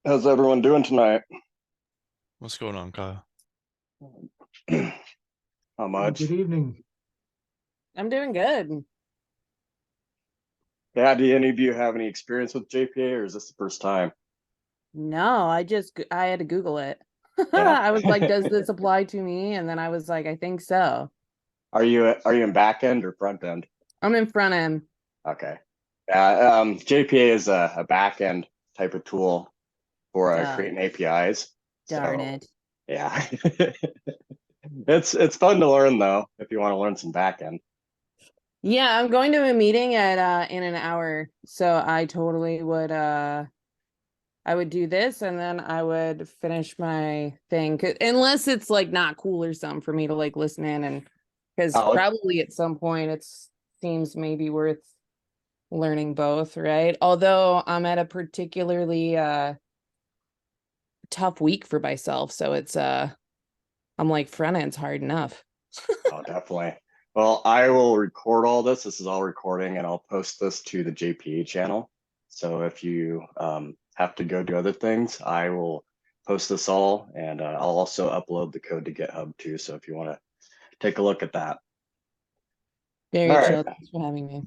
How's everyone doing tonight? What's going on, Kyle? How much? Good evening. I'm doing good. Yeah, do any of you have any experience with JPA, or is this the first time? No, I had to Google it. Yeah. I was like, does this apply to me? And then I was like, I think so. Are you in back end or front end? I'm in front end. Okay. Yeah, JPA is a back end type of tool for creating APIs. Darn So it. yeah. It's fun to learn though, if you want to learn some back end. Yeah, I'm going to a meeting at in an hour. So I totally would I would do this and then I would finish my thing. Unless it's like not cool or something for me to like listen in, and because Oh, probably at some point it seems maybe worth learning both, right? Although I'm at a particularly tough week for myself, so it's I'm like, front end's hard enough. oh, definitely. Well, I will record all this. This is all recording, and I'll post this to the JPA channel. So if you have to go do other things, I will post this all, and I'll also upload the code to GitHub too. So if you want to take a look at that. All Very right. chill. Thanks for having me.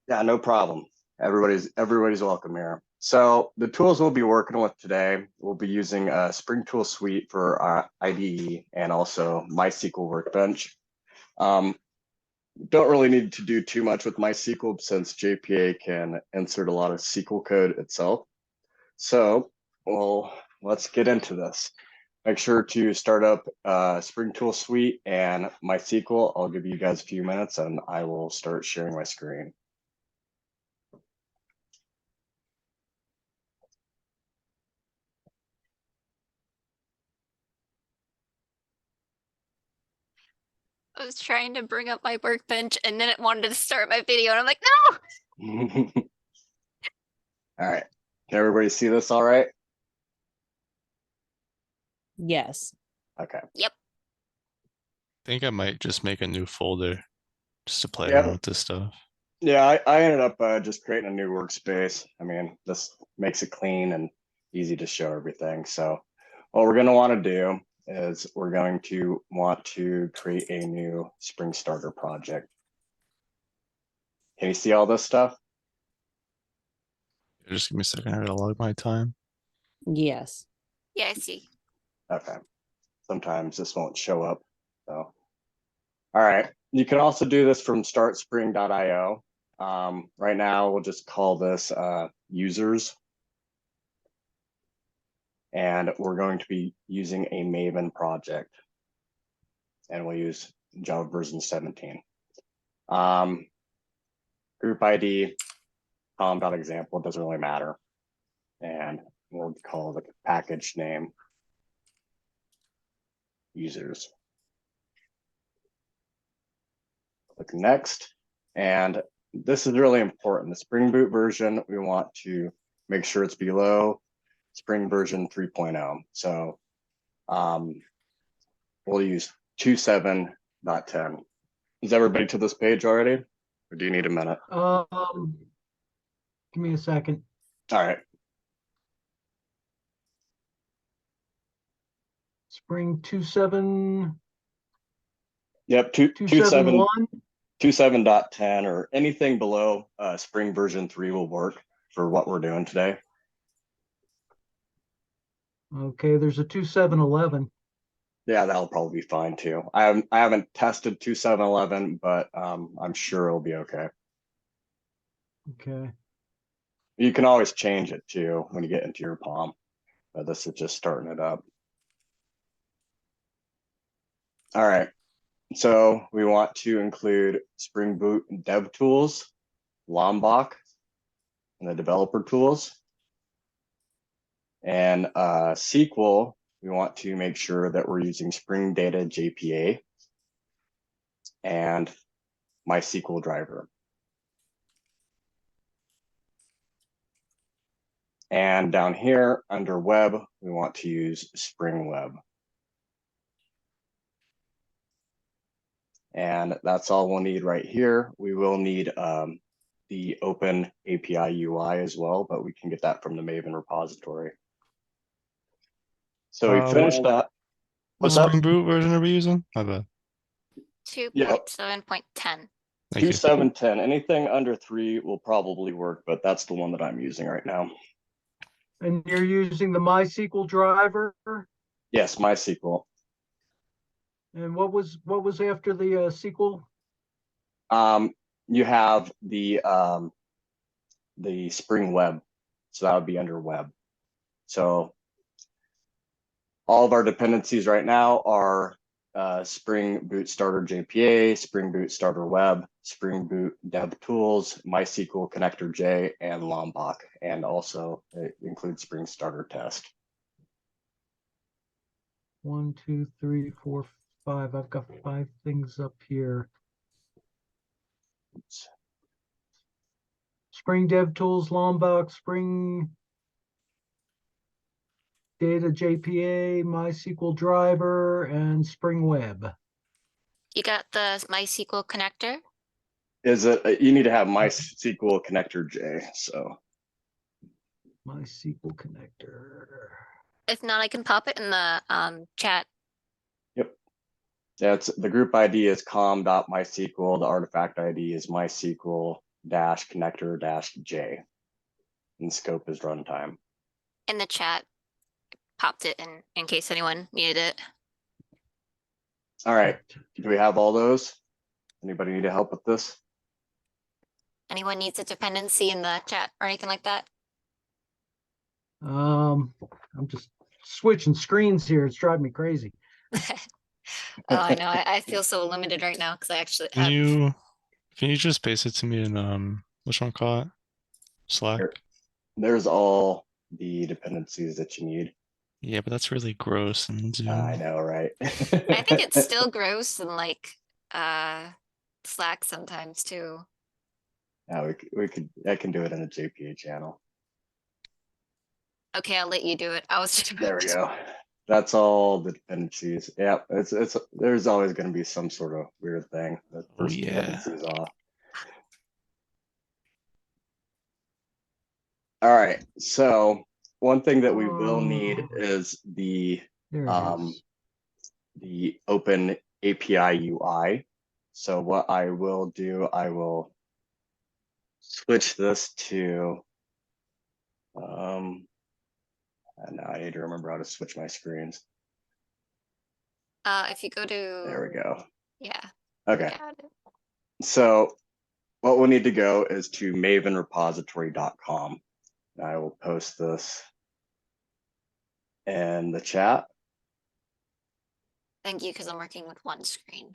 Yeah, no problem. Everybody's welcome here. So the tools we'll be working with today, we'll be using a Spring Tool Suite for our IDE and also MySQL Workbench. Don't really need to do too much with MySQL since JPA can insert a lot of SQL code itself. So, well, let's get into this. Make sure to start up Spring Tool Suite and MySQL. I'll give you guys a few minutes and I will start sharing my screen. I was trying to bring up my workbench and then it wanted to start my video and I'm like, no! All right. Can everybody see this all right? Yes. Okay. Yep. I think I might just make a new folder just to play Yeah. around with this stuff. Yeah, I ended up just creating a new workspace. I mean, this makes it clean and easy to show everything. So what we're going to want to do is we're going to want to create a new Spring Starter project. Can you see all this stuff? Just give me a second. I gotta log my time. Yes. Yeah, I see. Okay. Sometimes this won't show up. So, all right. You can also do this from startspring.io. Right now, we'll just call this users. And we're going to be using a Maven project. And we'll use Java version 17. Group ID, pom.xml, doesn't really matter. And we'll call the package name users. Click next. And this is really important. The Spring Boot version, we want to make sure it's below Spring version 3.0. So we'll use 2.7.10. Is everybody to this page already? Or do you need a minute? Give me a second. All right. Spring 2.7. Yep, 2.7.1. 2.7.10 or anything below Spring version 3 will work for what we're doing today. Okay, there's a 2.7.11. Yeah, that'll probably be fine too. I haven't tested 2.7.11, but I'm sure it'll be okay. Okay. You can always change it too when you get into your POM. But this is just starting it up. All right. So we want to include Spring Boot Dev Tools, Lombok, and the developer tools. And SQL, we want to make sure that we're using Spring Data JPA and MySQL driver. And down here under web, we want to use Spring Web. And that's all we'll need right here. We will need the Open API UI as well, but we can get that from the Maven repository. So we finished that. What Uh, Spring Boot version are we using? My bad. 2.7.10. Thank you. 2.7.10. Anything under 3 will probably work, but that's the one that I'm using right now. And you're using the MySQL driver? Yes, MySQL. And what was after the SQL? You have the Spring Web, so that would be under Web. So all of our dependencies right now are Spring Boot Starter JPA, Spring Boot Starter Web, Spring Boot Dev Tools, MySQL Connector J, and Lombok, and also it includes Spring Starter Test. 1, 2, 3, 4, 5. I've got 5 things up here. Spring Dev Tools, Lombok, Spring Data JPA, MySQL driver, and Spring Web. You got the MySQL connector? Is it you need to have MySQL Connector J, so MySQL connector. If not, I can pop it in the chat. yep. That's the group ID is com.mysql. The artifact ID is MySQL-connector-J. And scope is runtime. In the chat. Popped it in case anyone needed it. All right. Do we have all those? Anybody need help with this? Anyone needs a dependency in the chat or anything like that? I'm just switching screens here. It's driving me crazy. Oh, I know. I feel so limited right now because I actually Can have. you just paste it to me in whatchamacallit? Slack? Here. There's all the dependencies that you need. Yeah, but that's really gross and Zoom. I know, right? I think it's still gross and like Slack sometimes too. Yeah, I can do it in the JPA channel. Okay, I'll let you do it. I was just There we go. That's all the dependencies. Yeah, it's there's always going to be some sort of weird thing that Oh, those yeah. dependencies off. All right. So one thing that we will need is the There it is. the Open API UI. So what I will do, I will switch this to and now I need to remember how to switch my screens. if you go to There we go. Yeah. Okay. Got it. So what we'll need to go is to mavenrepository.com. I will post this in the chat. Thank you, because I'm working with one screen.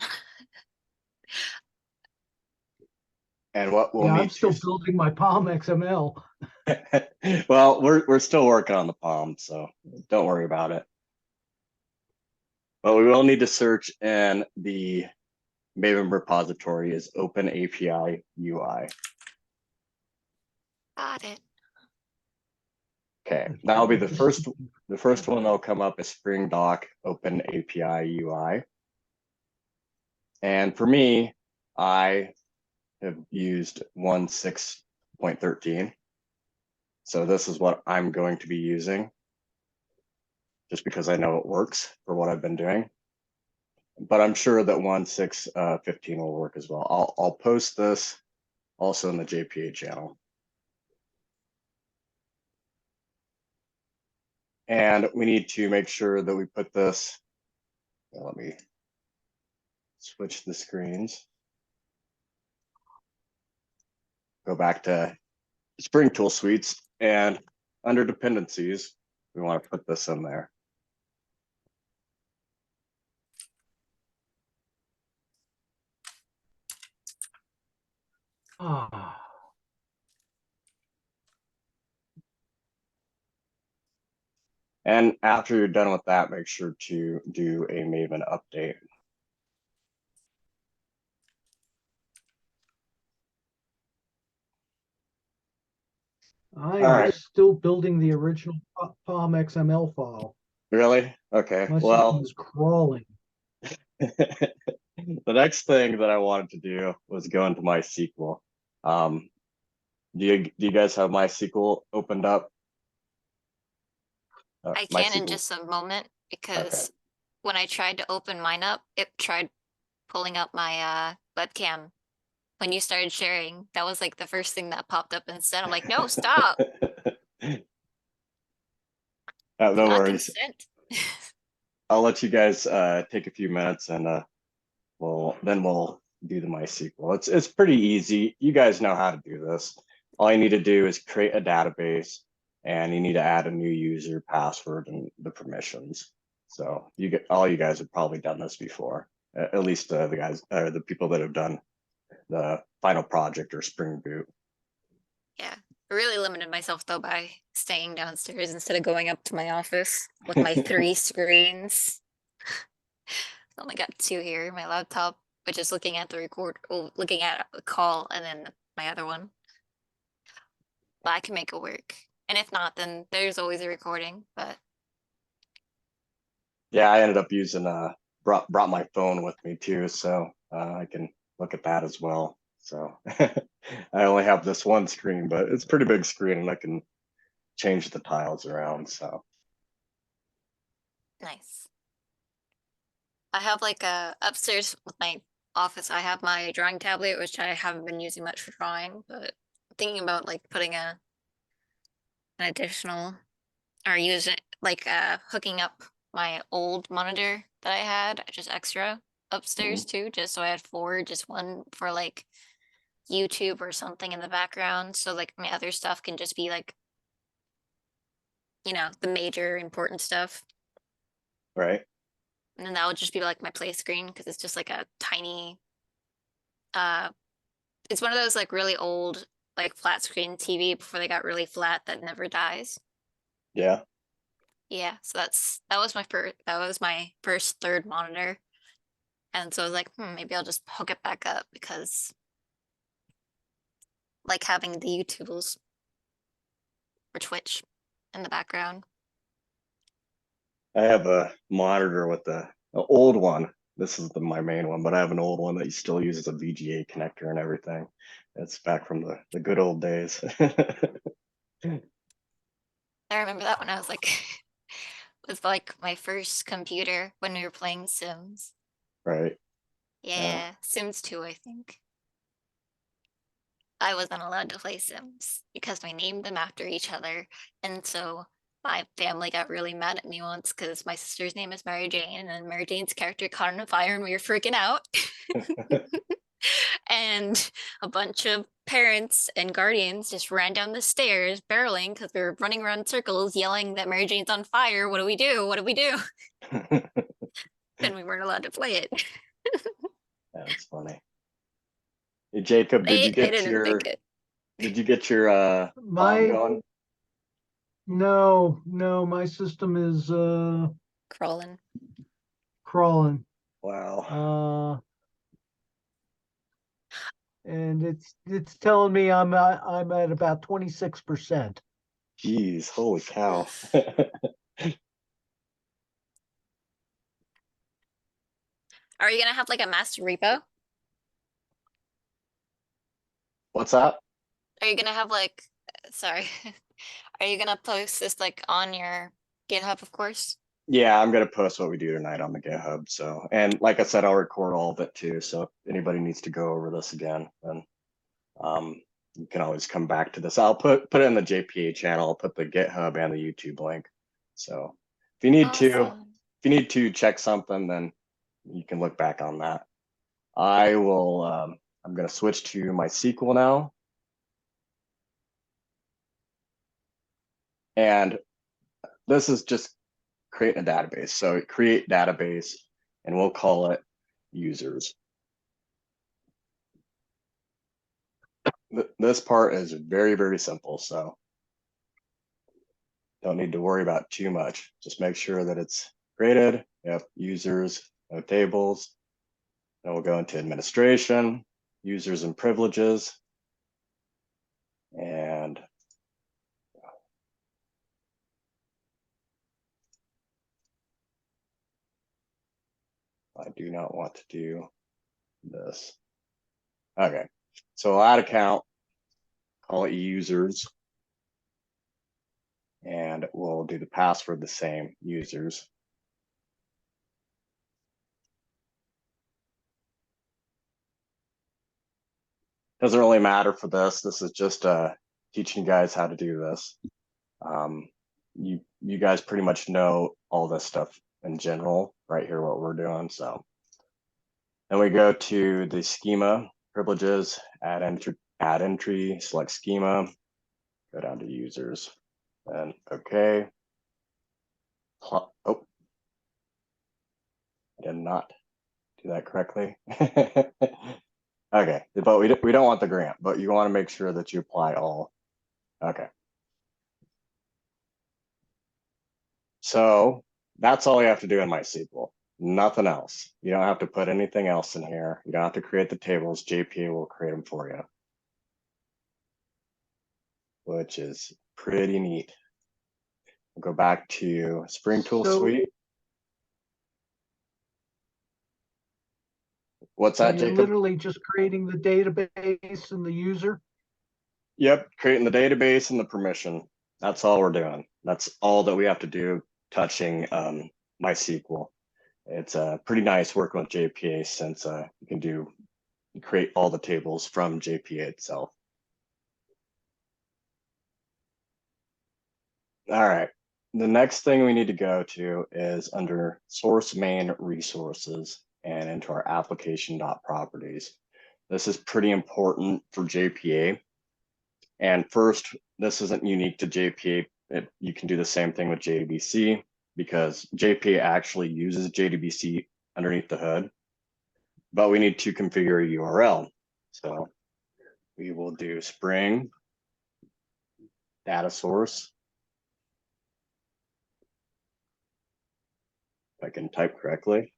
And what we'll Yeah, need I'm still building my pom.xml. well, we're still working on the POM, so don't worry about it. But we will need to search in the Maven repository is Open API UI. Got it. Okay, that'll be the first one that'll come up is Spring Doc Open API UI. And for me, I have used 1.6.13. So this is what I'm going to be using just because I know it works for what I've been doing. But I'm sure that 1.6.15 will work as well. I'll post this also in the JPA channel. And we need to make sure that we put this, let me switch the screens. Go back to Spring Tool Suites, and under dependencies, we want to put this in there. Ah, And after you're done with that, make sure to do a Maven update. I All am right. still building the original pom.xml file. Really? Okay. My Well, system is crawling. the next thing that I wanted to do was go into MySQL. Do you guys have MySQL opened up? I can in MySQL. just a moment Okay. because when I tried to open mine up, it tried pulling up my webcam. When you started sharing, that was like the first thing that popped up instead. I'm like, no, stop. No Do not worries. consent. I'll let you guys take a few minutes and we'll do the MySQL. It's pretty easy. You guys know how to do this. All you need to do is create a database and you need to add a new user, password, and the permissions. So all you guys have probably done this before. At least the guys or the people that have done the final project or Spring Boot. Yeah. I really limited myself though by staying downstairs instead of going up to my office with my 3 screens. I only got 2 here, my laptop, which is looking at looking at the call, and then my other one. But I can make it work. And if not, then there's always a recording, but Yeah, I ended up using brought my phone with me too, so I can look at that as well. So I only have this one screen, but it's a pretty big screen and I can change the tiles around. So nice. I have like upstairs with my office, I have my drawing tablet, which I haven't been using much for drawing, but I'm thinking about like putting an additional or using like hooking up my old monitor that I had just extra upstairs too, just so I had 4, just one for like YouTube or something in the background. So like my other stuff can just be like, the major important stuff. right. And then that would just be like my play screen because it's just like a tiny it's one of those like really old like flat screen TV before they got really flat that never dies. Yeah. Yeah, so that was my first third monitor. And so I was like, maybe I'll just hook it back up because like having the YouTubes or Twitch in the background. I have a monitor with an old one. This is my main one, but I have an old one that still uses a VGA connector and everything. It's back from the good old days. I remember that when I was like with like my first computer when we were playing Sims. Right. Yeah, Sims 2, I think. I wasn't allowed to play Sims because we named them after each other. And so my family got really mad at me once because my sister's name is Mary Jane, and then Mary Jane's character caught on fire and we were freaking out. And a bunch of parents and guardians just ran down the stairs barreling because we were running around in circles yelling that Mary Jane's on fire. What do we do? What do we do? Then we weren't allowed to play it. That's funny. Hey, Jacob, They didn't pick it. did you get your My, going? no, my system is Crawling. crawling. Wow. And it's telling me I'm at about 26%. Jeez, holy cow. Are you gonna have like a master repo? What's that? Are you gonna have like, sorry, are you gonna post this like on your GitHub, of course? Yeah, I'm gonna post what we do tonight on the GitHub. So, and like I said, I'll record all of it too. So if anybody needs to go over this again, then you can always come back to this. I'll put it in the JPA channel. I'll put the GitHub and the YouTube link. So if you need Awesome. to check something, then you can look back on that. I'm gonna switch to MySQL now. And this is just creating a database. So create database and we'll call it users. This part is very, very simple. So don't need to worry about too much. Just make sure that it's created. Yep, users, no tables. Then we'll go into administration, users and privileges. And I do not want to do this. Okay, so I'll add account, call it users. And we'll do the password the same, users. Doesn't really matter for this. This is just teaching you guys how to do this. You guys pretty much know all this stuff in general right here, what we're doing. So then we go to the schema privileges, add entry, select schema, go down to users, and okay. Oh, I did not do that correctly. Okay, but we don't want the grant, but you want to make sure that you apply all. Okay. So that's all you have to do in MySQL. Nothing else. You don't have to put anything else in here. You don't have to create the tables. JPA will create them for you, which is pretty neat. We'll go back to Spring Tool So- Suite. What's So that, you're Jacob? literally just creating the database and the user. Yep, creating the database and the permission. That's all we're doing. That's all that we have to do touching MySQL. It's pretty nice working with JPA since you can create all the tables from JPA itself. All right, the next thing we need to go to is under source main resources and into our application.properties. This is pretty important for JPA. And first, this isn't unique to JPA. You can do the same thing with JDBC because JPA actually uses JDBC underneath the hood, but we need to configure a URL. So we will do Spring data source. If I can type correctly.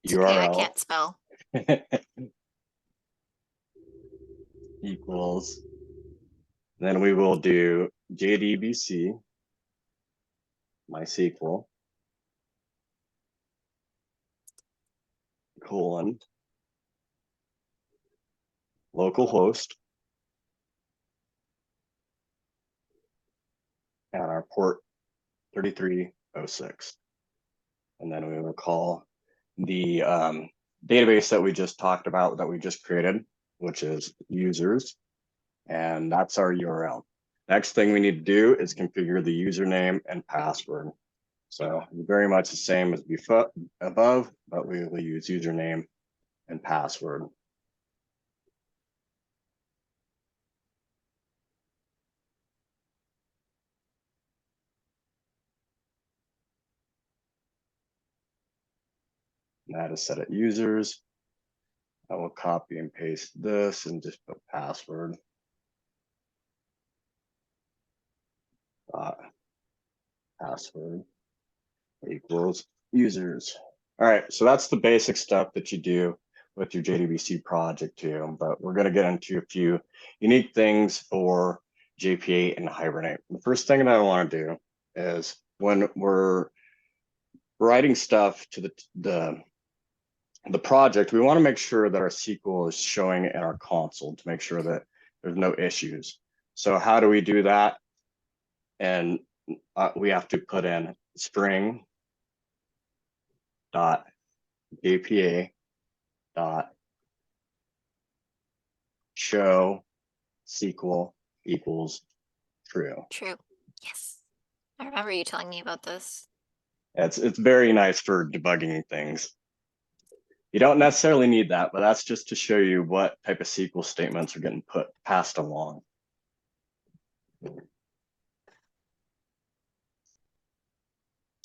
It's okay, I URL can't spell. equals. Then we will do JDBC, MySQL, colon, localhost, and our port 3306. And then we will call the database that we just talked about, that we just created, which is users. And that's our URL. Next thing we need to do is configure the username and password. So very much the same as before above, but we will use username and password. And that is set at users. I will copy and paste this and just put password. Password equals users. All right, so that's the basic stuff that you do with your JDBC project too, but we're gonna get into a few unique things for JPA and Hibernate. The first thing that I wanna do is when we're writing stuff to the project, we wanna make sure that our SQL is showing in our console to make sure that there's no issues. So how do we do that? And we have to put in Spring dot JPA dot show SQL equals true. True. Yes. I remember you telling me about this. It's very nice for debugging things. You don't necessarily need that, but that's just to show you what type of SQL statements are getting passed along.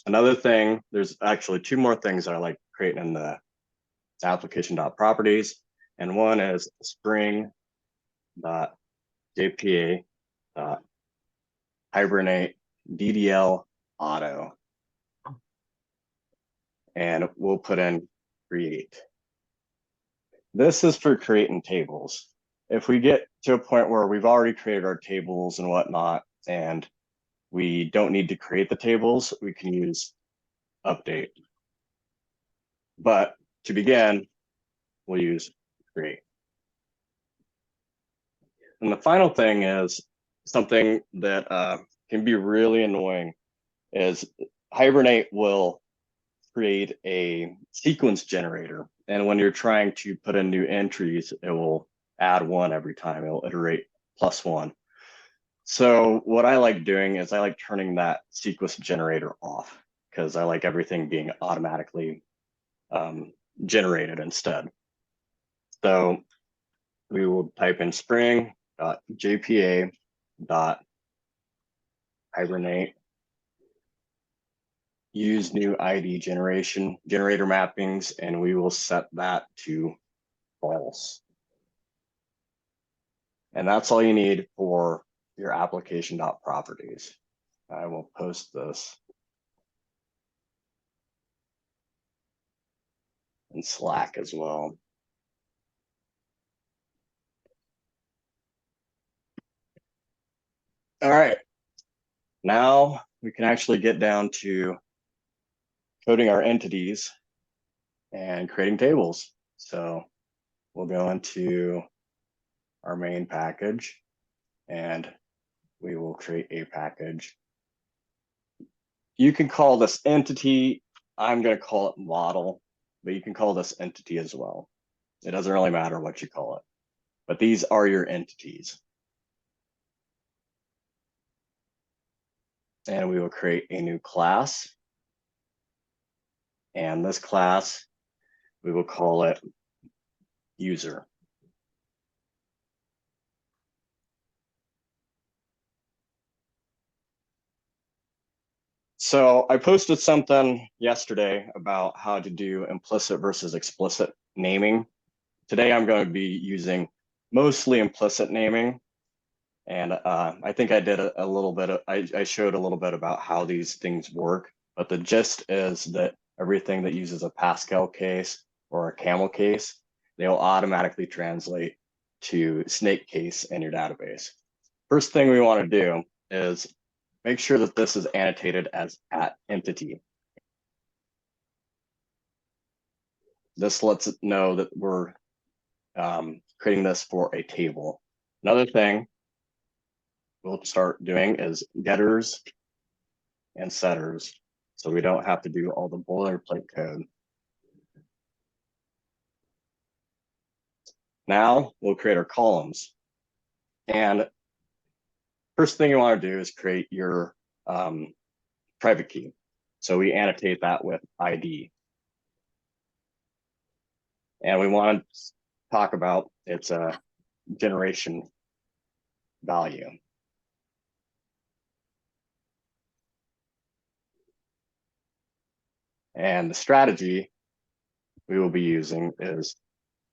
Another thing, there's actually two more things that I like creating in the application.properties, and one is spring.jpa hibernate DDL auto, and we'll put in create. This is for creating tables. If we get to a point where we've already created our tables and whatnot, and we don't need to create the tables, we can use update. But to begin, we'll use create. And the final thing is something that can be really annoying is Hibernate will create a sequence generator. And when you're trying to put in new entries, it will add one every time. It will iterate +1. So what I like doing is I like turning that sequence generator off because I like everything being automatically generated instead. So we will type in spring.jpa.hibernate, use new ID generator mappings, and we will set that to false. And that's all you need for your application.properties. I will post this in Slack as well. All right, now we can actually get down to coding our entities and creating tables. So we'll go into our main package and we will create a package. You can call this entity. I'm going to call it model, but you can call this entity as well. It doesn't really matter what you call it, but these are your entities. And we will create a new class. And this class, we will call it user. So I posted something yesterday about how to do implicit versus explicit naming. Today I'm going to be using mostly implicit naming. And I think I did a little bit of, I showed a little bit about how these things work, but the gist is that everything that uses a Pascal case or a camel case, they'll automatically translate to snake case in your database. First thing we want to do is make sure that this is annotated as @entity. This lets it know that we're creating this for a table. Another thing we'll start doing is getters and setters, so we don't have to do all the boilerplate code. Now we'll create our columns. And first thing you want to do is create your private key. So we annotate that with ID. And we want to talk about its generation value. And the strategy we will be using is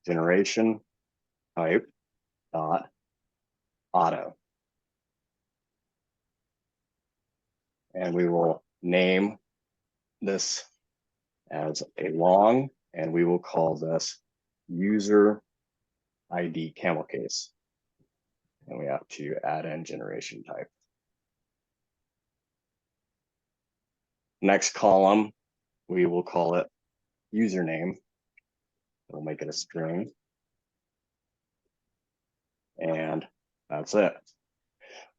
generation type dot auto. And we will name this as a long, and we will call this user ID camel case. And we have to add in generation type. Next column, we will call it username. We'll make it a string. And that's it.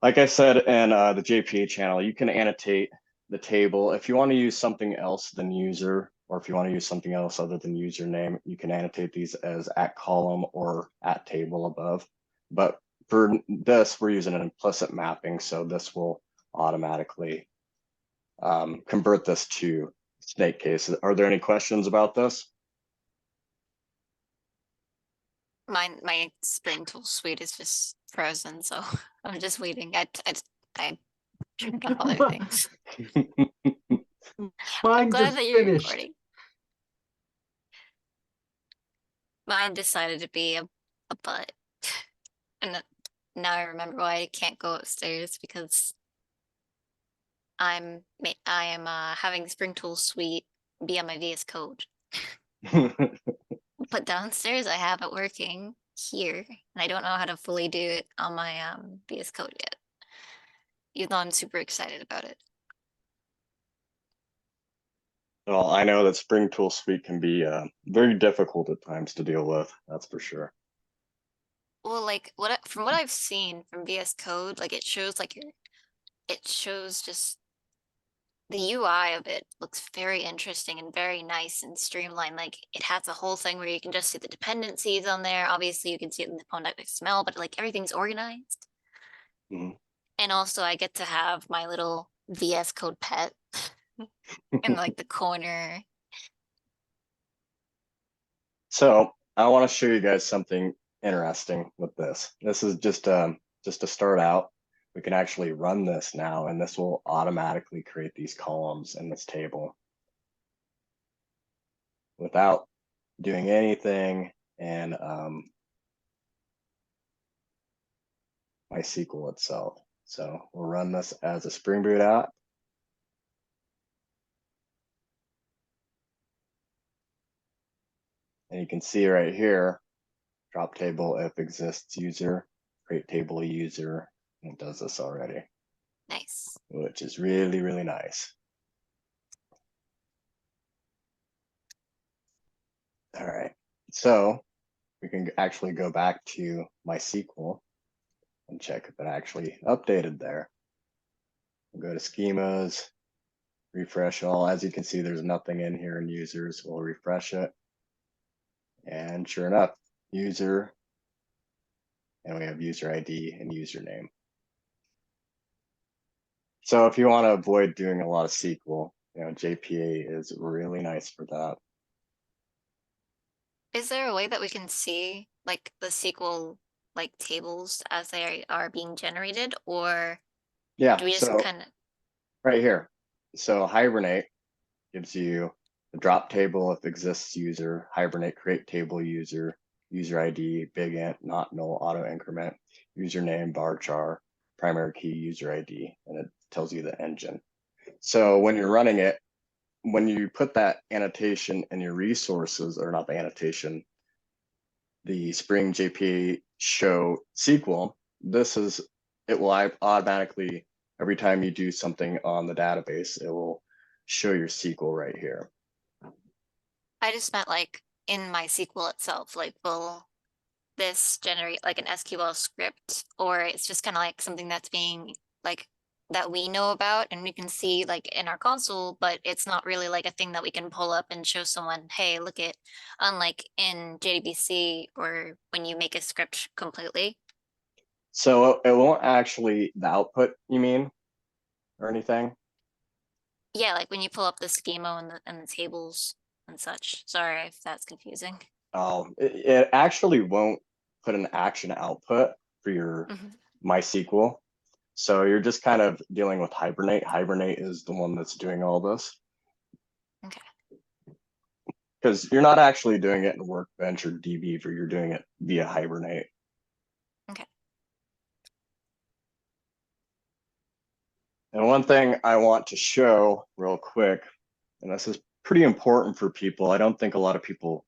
Like I said in the JPA channel, you can annotate the table. If you want to use something else than user, or if you want to use something else other than username, you can annotate these as @column or @table above. But for this, we're using an implicit mapping, so this will automatically convert this to snake case. Are there any questions about this? My Spring Tool suite is just frozen, so I'm just waiting. I drink on other things. I'm Mine glad just that you're finished. recording. Mine decided to be a butt. And now I remember why I can't go upstairs, because I am having Spring Tool suite be on my VS Code. But downstairs I have it working here, and I don't know how to fully do it on my VS Code yet, even though I'm super excited about it. Well, I know that Spring Tool Suite can be very difficult at times to deal with, that's for sure. Well, Well, like from what I've seen from VS Code, like it shows like it shows just the UI of it looks very interesting and very nice and streamlined. Like it has a whole thing where you can just see the dependencies on there. Obviously, you can see it in the pom.xml, but like everything's organized. Mhm. And also, I get to have my little VS Code pet in like the corner. So I want to show you guys something interesting with this. This is just to start out. We can actually run this now, and this will automatically create these columns in this table without doing anything in MySQL itself. So we'll run this as a Spring Boot app. And you can see right here, drop table if exists user, create table user, and it does this already, Nice. which is really, really nice. All right, so we can actually go back to MySQL and check if it actually updated there. We'll go to schemas, refresh all. As you can see, there's nothing in here in users. We'll refresh it. And sure enough, user, and we have user ID and username. So if you want to avoid doing a lot of SQL, JPA is really nice for that. Is there a way that we can see like the SQL like tables as they are being generated, or do Yeah, we just so kind of right here. So Hibernate gives you the drop table if exists user, Hibernate create table user, user ID, big int, not null, auto increment, username, varchar, primary key, user ID, and it tells you the engine. So when you're running it, when you put that annotation in your resources, or not the annotation, the Spring JPA show SQL, it will automatically, every time you do something on the database, it will show your SQL right here. I just meant like in my SQL itself, like will this generate like an SQL script, or it's just kind of like something that's being like that we know about and we can see like in our console, but it's not really like a thing that we can pull up and show someone, hey, look at, unlike in JDBC or when you make a script completely. So it won't actually, the output, you mean, or anything? Yeah, like when you pull up the schema and the tables and such. Sorry if that's confusing. Oh, it actually won't put an action output for your Mhm. MySQL. So you're just kind of dealing with Hibernate. Hibernate is the one that's doing all this. Okay. Because you're not actually doing it in Workbench or DB, you're doing it via Hibernate. Okay. And one thing I want to show real quick, and this is pretty important for people, I don't think a lot of people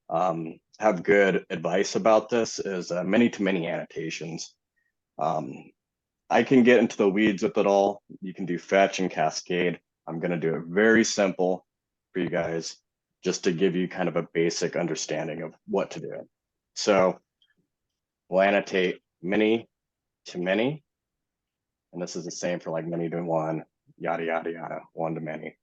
have good advice about this, is many-to-many annotations. I can get into the weeds with it all. You can do fetch and cascade. I'm going to do it very simple for you guys, just to give you kind of a basic understanding of what to do. So we'll annotate many to many. And this is the same for like many to one, yada, yada, yada, one to many.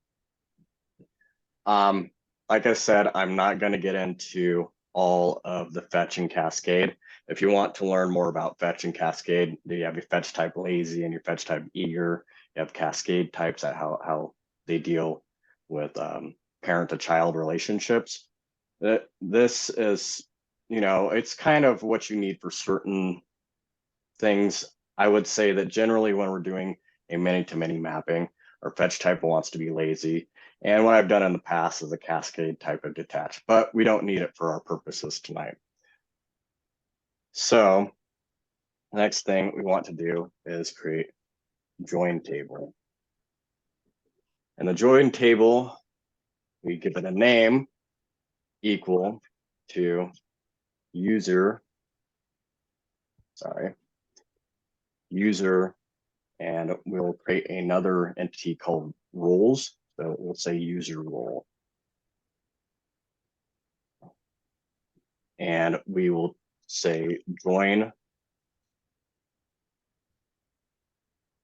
Like I said, I'm not going to get into all of the fetch and cascade. If you want to learn more about fetch and cascade, you have your fetch type lazy and your fetch type eager. You have cascade types, at how they deal with parent to child relationships. This is, it's kind of what you need for certain things. I would say that generally when we're doing a many-to-many mapping, our fetch type wants to be lazy. And what I've done in the past is a cascade type of detach, but we don't need it for our purposes tonight. So the next thing we want to do is create join table. And the join table, we give it a name equal to user, and we'll create another entity called roles. So we'll say user role. And we will say join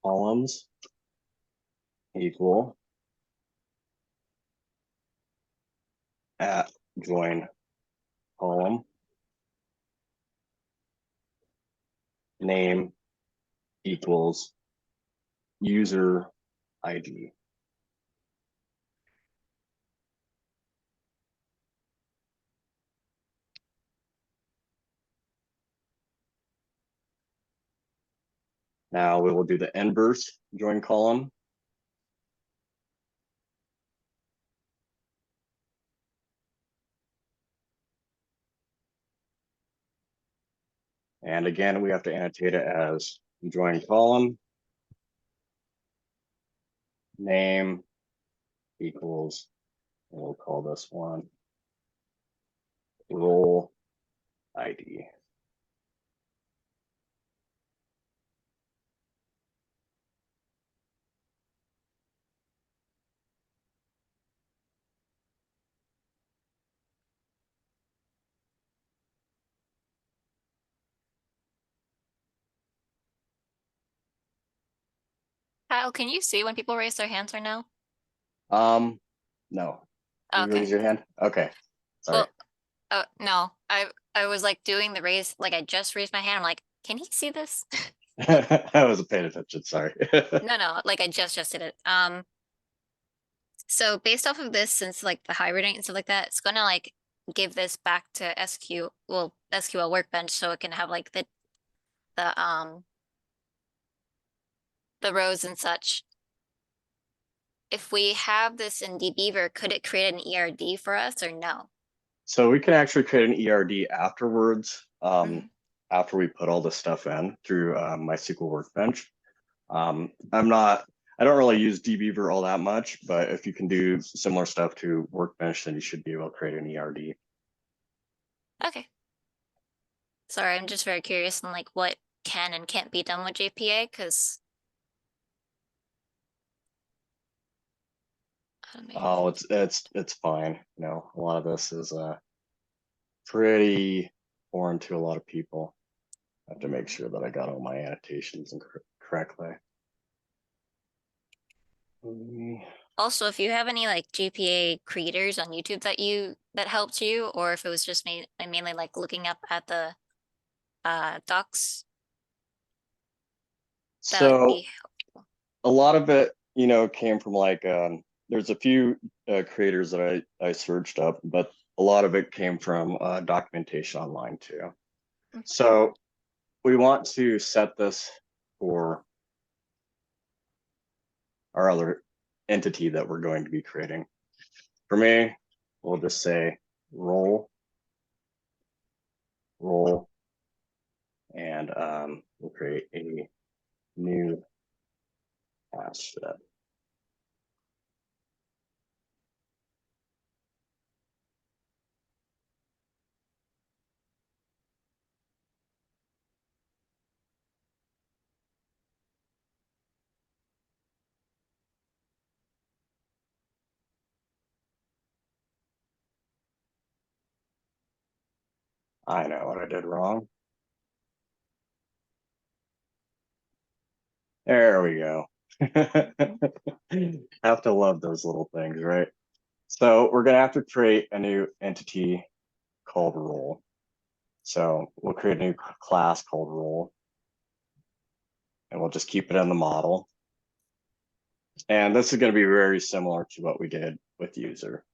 columns equal at join column name equals user ID. Now we will do the inverse join column. And again, we have to annotate it as join column name equals, we'll call this one role ID. Kyle, can you see when people raise their hands or no? No. You Okay. raise your hand? Okay. Sorry. Well, no, I was like doing the raise, like I just raised my hand. I'm like, can he see this? I wasn't paying attention, sorry. No, like I just did it. So based off of this, since like the hybriding and stuff like that, it's gonna like give this back to SQL Workbench so it can have like the the rows and such. If we have this in dbeaver, could it create an ERD for us or no? So we can actually create an ERD afterwards, Mhm. after we put all this stuff in through MySQL Workbench. I don't really use dbeaver all that much, but if you can do similar stuff to Workbench, then you should be able to create an ERD. Okay. Sorry, I'm just very curious on like what can and can't be done with JPA because Oh, it's fine. You know, a lot of this is pretty foreign to a lot of people. I have to make sure that I got all my annotations correctly. Also, if you have any like GPA creators on YouTube that helped you, or if it was just mainly like looking up at the docs, that would So be helpful. a lot of it, you know, came from like there's a few creators that I searched up, but a lot of it came from documentation online too. Mhm. So we want to set this for our other entity that we're going to be creating. For me, we'll just say role, and we'll create a new asset. I know what I did wrong. There we go. Have to love those little things, right? So we're gonna have to create a new entity called role. So we'll create a new class called role, and we'll just keep it in the model. And this is going to be very similar to what we did with user.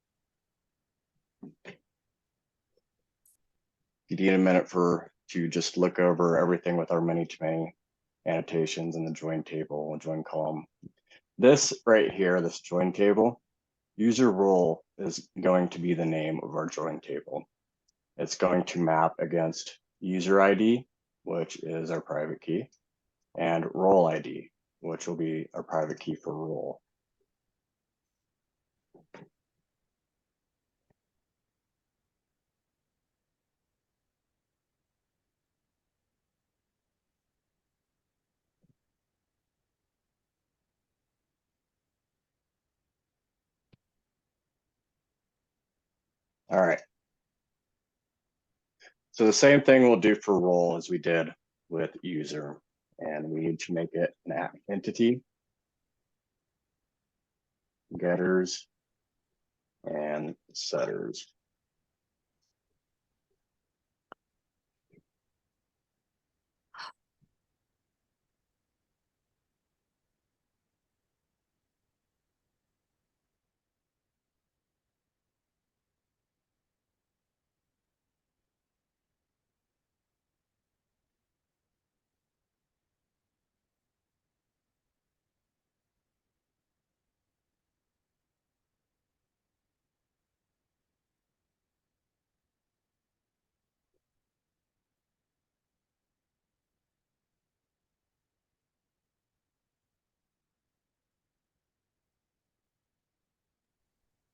If you need a minute to just look over everything with our many-to-many annotations in the join table and join column. This right here, this join table, user role is going to be the name of our join table. It's going to map against user ID, which is our private key, and role ID, which will be our private key for role. All right. So the same thing we'll do for role as we did with user, and we need to make it an entity, getters, and setters.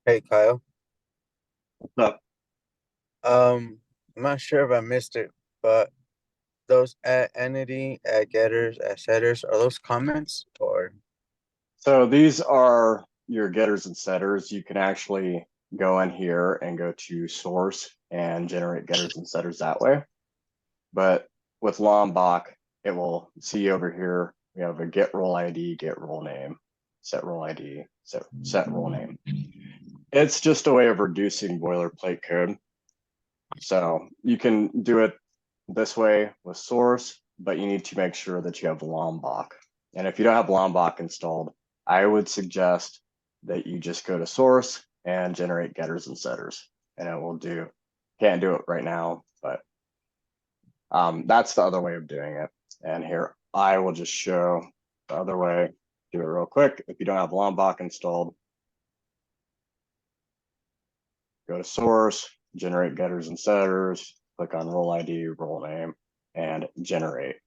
Hey Kyle. What's up? I'm not sure if I missed it, but those at entity, at getters, at setters, are those comments or? So these are your getters and setters. You can actually go in here and go to source and generate getters and setters that way. But with Lombok, it will see over here, we have a get role ID, get role name, set role ID, set role name. It's just a way of reducing boilerplate code. So you can do it this way with source, but you need to make sure that you have Lombok. And if you don't have Lombok installed, I would suggest that you just go to source and generate getters and setters, and it will do. Can't do it right now, but that's the other way of doing it. And here I will just show the other way. Do it real quick. If you don't have Lombok installed, go to source, generate getters and setters, click on role ID, role name, and generate.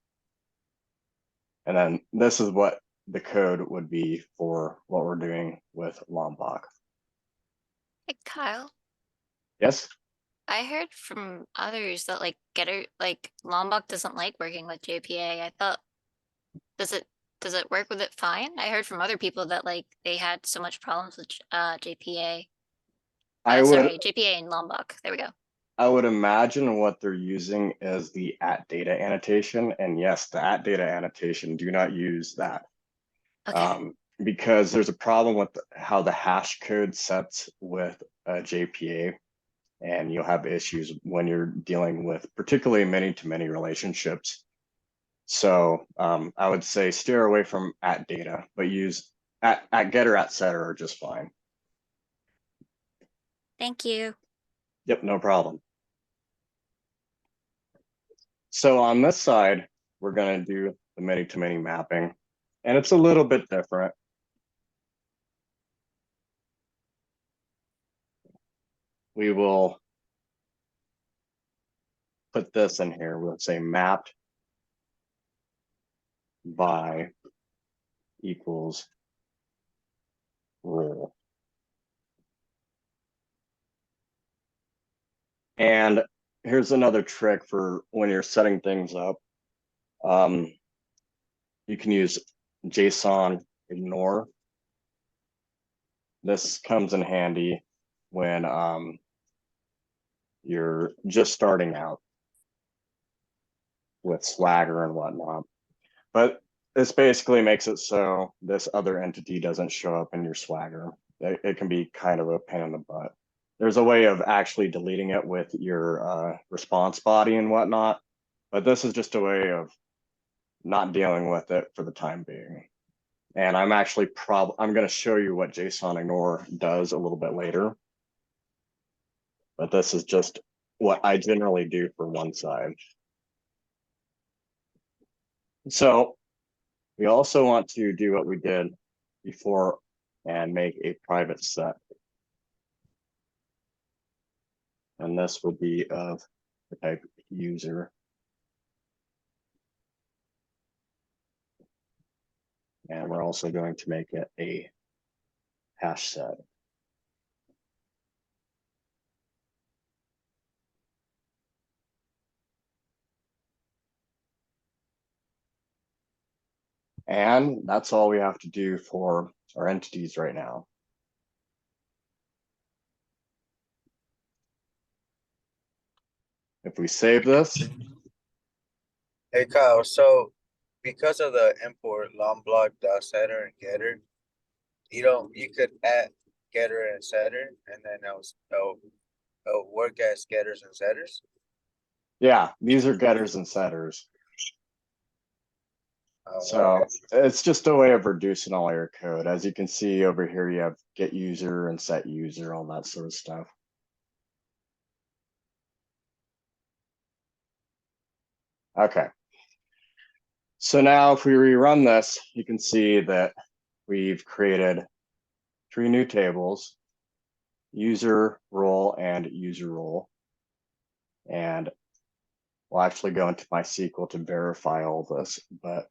And then this is what the code would be for what we're doing with Lombok. Hey, Kyle, Yes? I heard from others that like Getter, like Lombok doesn't like working with JPA. I thought, does it work with it fine? I heard from other people that like they had so much problems with JPA. Sorry, JPA and Lombok. There we go. I would imagine what they're using is the @data annotation. And yes, the @data annotation, do not use that. Okay. Because there's a problem with how the hash code sets with JPA, and you'll have issues when you're dealing with particularly many-to-many relationships. So I would say steer away from @data, but use @getter, @setter are just fine. Thank you. Yep, no problem. So on this side, we're going to do the many-to-many mapping, and it's a little bit different. We will put this in here. We'll say mapped by equals role. And here's another trick for when you're setting things up. You can use JSON ignore. This comes in handy when you're just starting out with Swagger and whatnot. But this basically makes it so this other entity doesn't show up in your Swagger. It can be kind of a pain in the butt. There's a way of actually deleting it with your response body and whatnot, but this is just a way of not dealing with it for the time being. And I'm actually I'm going to show you what JSON ignore does a little bit later. But this is just what I generally do for one side. So we also want to do what we did before and make a private set. And this would be of the type user. And we're also going to make it a hash set. And that's all we have to do for our entities right now. If we save this, Hey Kyle, so because of the import long block dot setter and getter, you could add getter and setter, and then it'll work as getters and setters. yeah, these are getters and setters. So it's just a way of reducing all your code. As you can see over here, you have get user and set user, all that sort of stuff. Okay. So now if we rerun this, you can see that we've created 3 new tables, user role and user role. And we'll actually go into MySQL to verify all this, but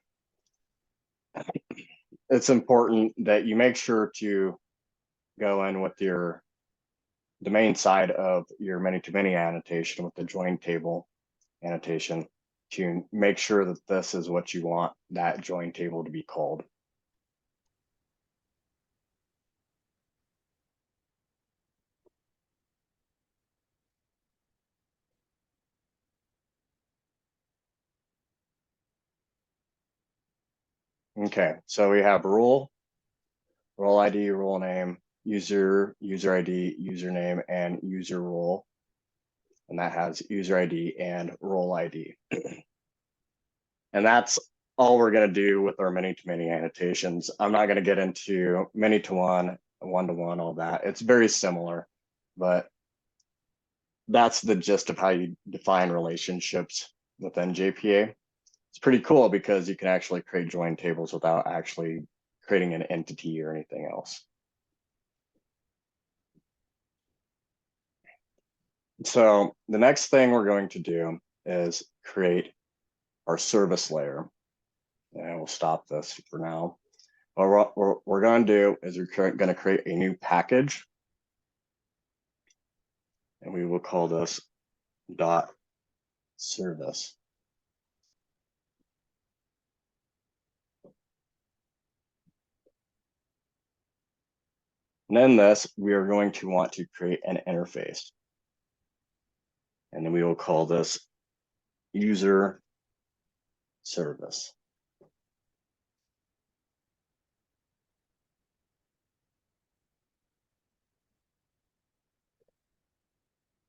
it's important that you make sure to go in with the main side of your many-to-many annotation with the join table annotation to make sure that this is what you want that join table to be called. Okay, so we have role ID, role name, user ID, username, and user role. And that has user ID and role ID. And that's all we're going to do with our many-to-many annotations. I'm not going to get into many-to-one, one-to-one, all that. It's very similar, but that's the gist of how you define relationships within JPA. It's pretty cool because you can actually create join tables without actually creating an entity or anything else. So the next thing we're going to do is create our service layer. And we'll stop this for now. What we're going to do is we're going to create a new package. And we will call this dot service. And in this, we are going to want to create an interface. And then we will call this user service.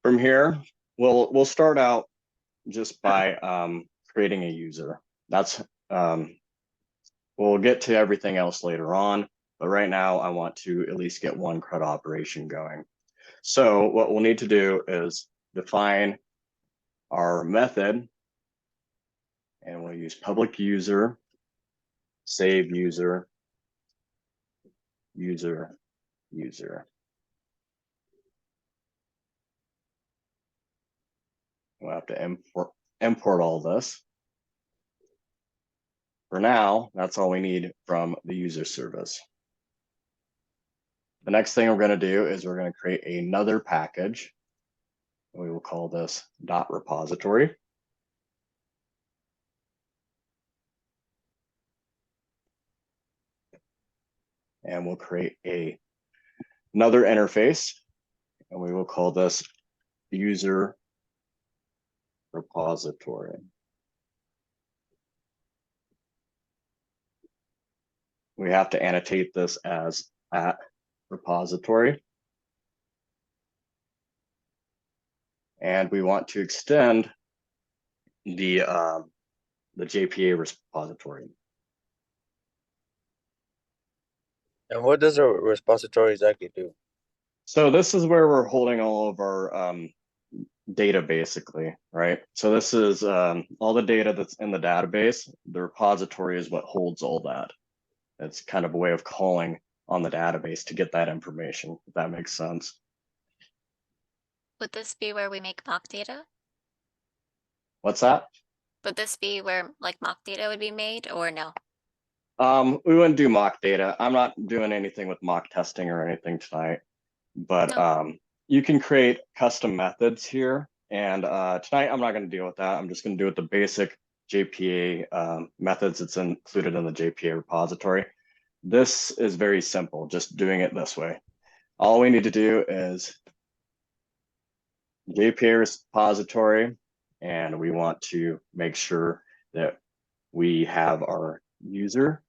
From here, we'll start out just by creating a user. That's we'll get to everything else later on, but right now I want to at least get one CRUD operation going. So what we'll need to do is define our method, and we'll use public user, save user, user. We'll have to import all this. For now, that's all we need from the user service. The next thing we're going to do is we're going to create another package. We will call this .repository. And we'll create another interface, and we will call this user repository. We have to annotate this as @repository. And we want to extend the JPA repository. And what does a repository exactly do? So this is where we're holding all of our data, basically, right? So this is all the data that's in the database. The repository is what holds all that. It's kind of a way of calling on the database to get that information, if that makes sense. Would this be where we make mock data? What's that? Would this be where like mock data would be made or no? We wouldn't do mock data. I'm not doing anything with mock testing or anything tonight, but No. you can create custom methods here. And tonight, I'm not going to deal with that. I'm just going to do with the basic JPA methods that's included in the JPA repository. This is very simple, just doing it this way. All we need to do is JPA repository, and we want to make sure that we have our user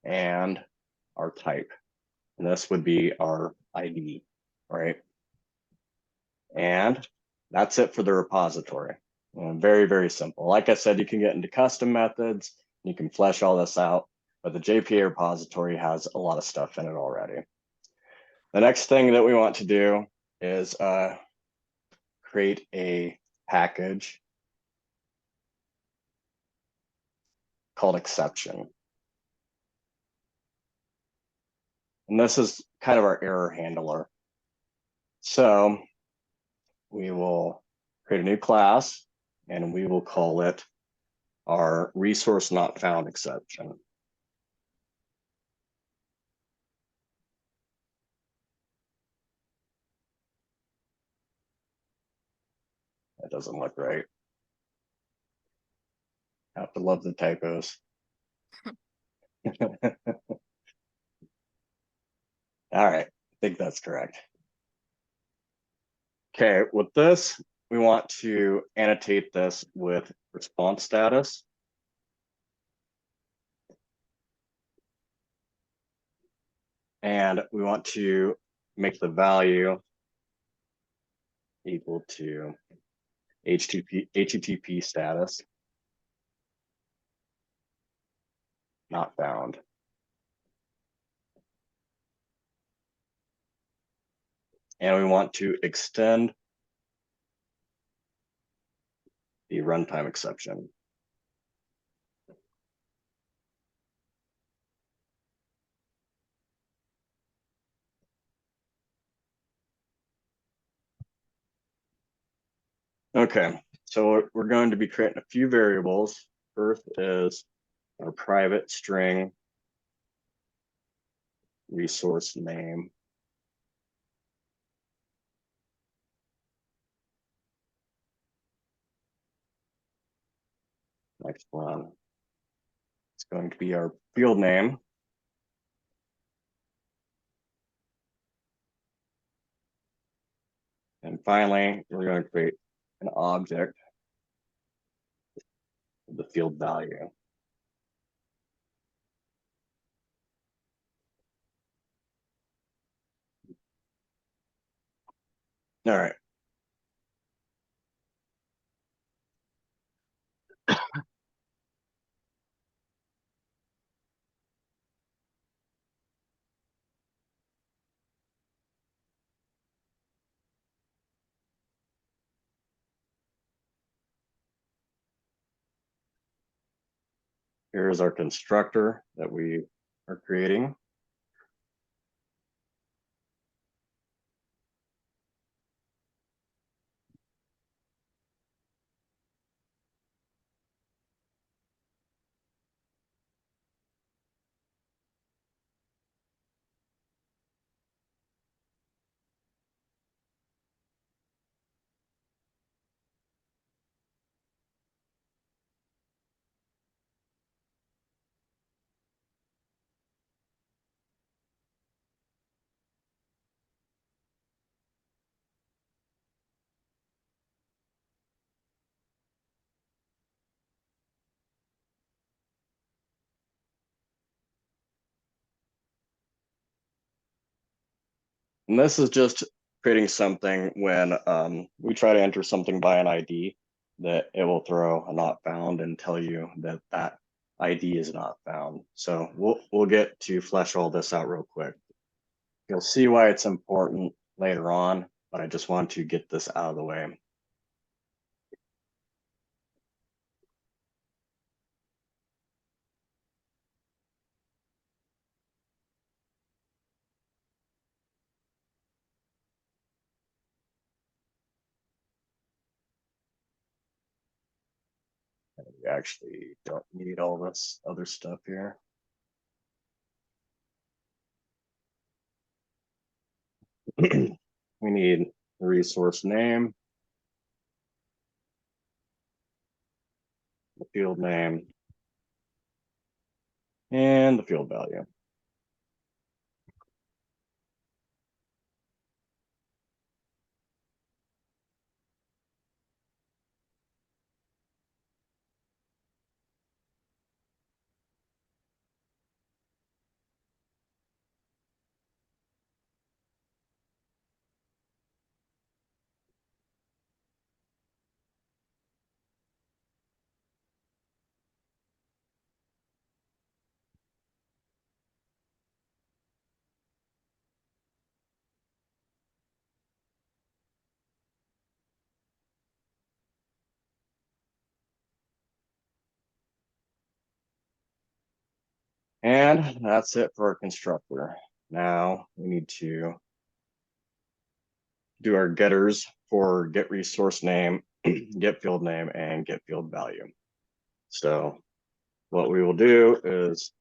and our type. And this would be our ID, right? And that's it for the repository. Very, very simple. Like I said, you can get into custom methods, you can flesh all this out, but the JPA repository has a lot of stuff in it already. The next thing that we want to do is create a package called exception. And this is kind of our error handler. So we will create a new class and we will call it our resource not found exception. That doesn't look right. I have to love the typos. All right, I think that's correct. Okay, with this, we want to annotate this with response status. And we want to make the value equal to HTTP status not found. And we want to extend the runtime exception. Okay, so we're going to be creating a few variables. First is our private string resource name. Next one, it's going to be our field name. And finally, we're going to create an object of the field value. All right. Here's our constructor that we are creating. And this is just creating something when we try to enter something by an ID, that it will throw a not found and tell you that that ID is not found. So we'll get to flesh all this out real quick. You'll see why it's important later on, but I just want to get this out of the way. We actually don't need all this other stuff here. We need the resource name, the field name, and the field value. And that's it for our constructor. Now we need to do our getters for get resource name, get field name, and get field value. So what we will do is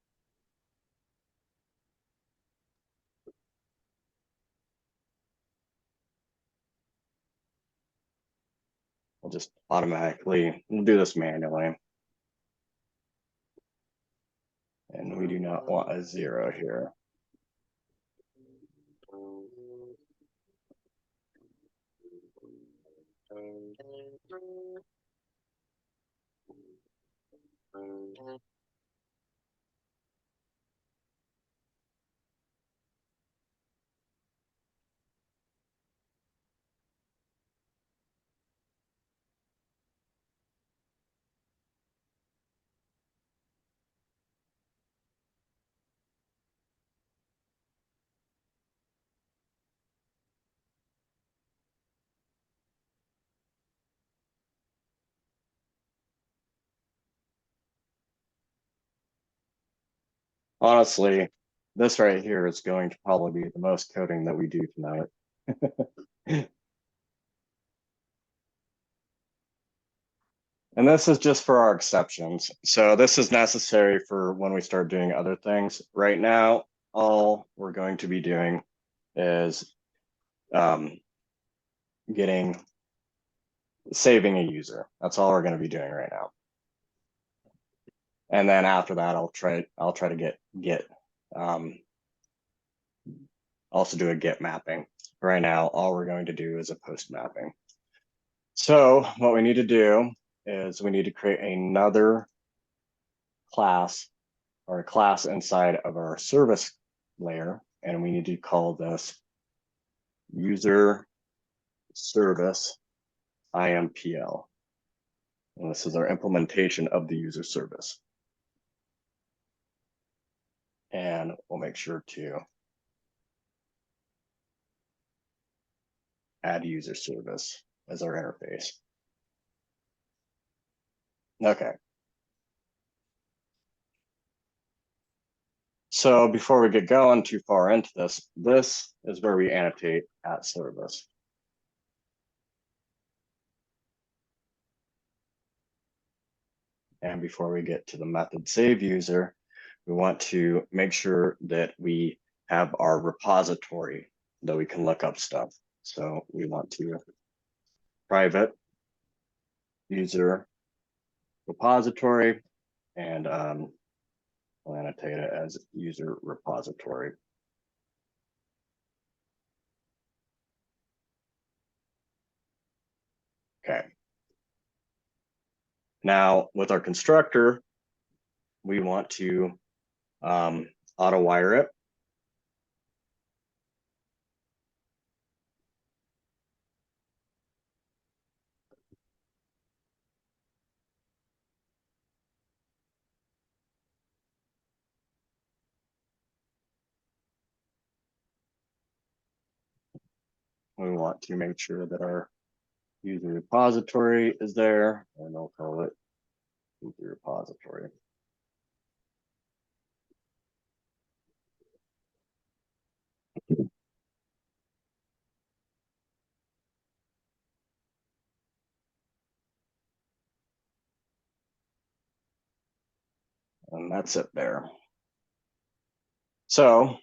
we'll just automatically, we'll do this manually. And we do not want a 0 here. Honestly, this right here is going to probably be the most coding that we do tonight. And this is just for our exceptions. So this is necessary for when we start doing other things. Right now, all we're going to be doing is saving a user. That's all we're going to be doing right now. And then after that, I'll try to get also do a get mapping. Right now, all we're going to do is a post mapping. So what we need to do is we need to create another class or a class inside of our service layer, and we need to call this user service IMPL. And this is our implementation of the user service. And we'll make sure to add user service as our interface. Okay. So before we get going too far into this, this is where we annotate at service. And before we get to the method save user, we want to make sure that we have our repository that we can look up stuff. So we want to private user repository, and we'll annotate it as user repository. Okay. Now with our constructor, we want to auto wire it. We want to make sure that our user repository is there, and we'll call it user repository. And that's it there. So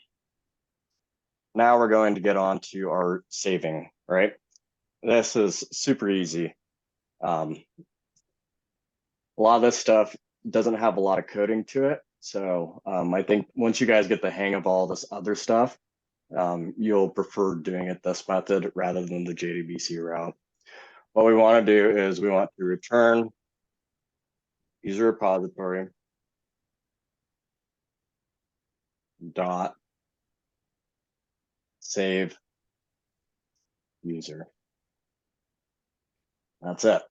now we're going to get on to our saving, right? This is super easy. A lot of this stuff doesn't have a lot of coding to it. So I think once you guys get the hang of all this other stuff, you'll prefer doing it this method rather than the JDBC route. What we want to do is we want to return user repository dot save user. That's it.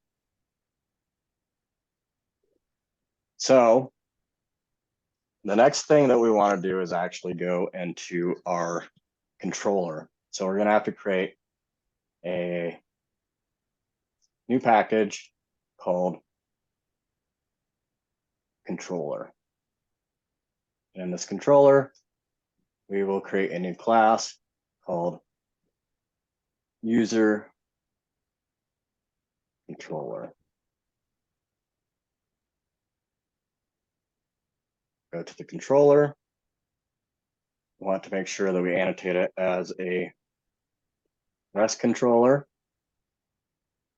So the next thing that we want to do is actually go into our controller. So we're going to have to create a new package called controller. In this controller, we will create a new class called user controller. Go to the controller. We want to make sure that we annotate it as a REST controller.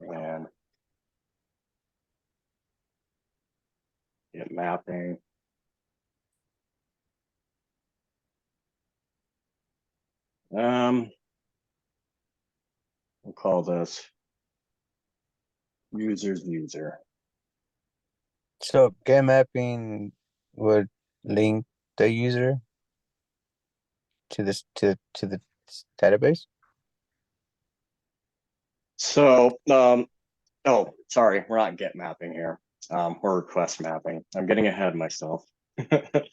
And get mapping. We'll call this user's user. So get mapping would link the user to this to the database. So, oh, sorry, we're not get mapping here. We're request mapping. I'm getting ahead of myself. It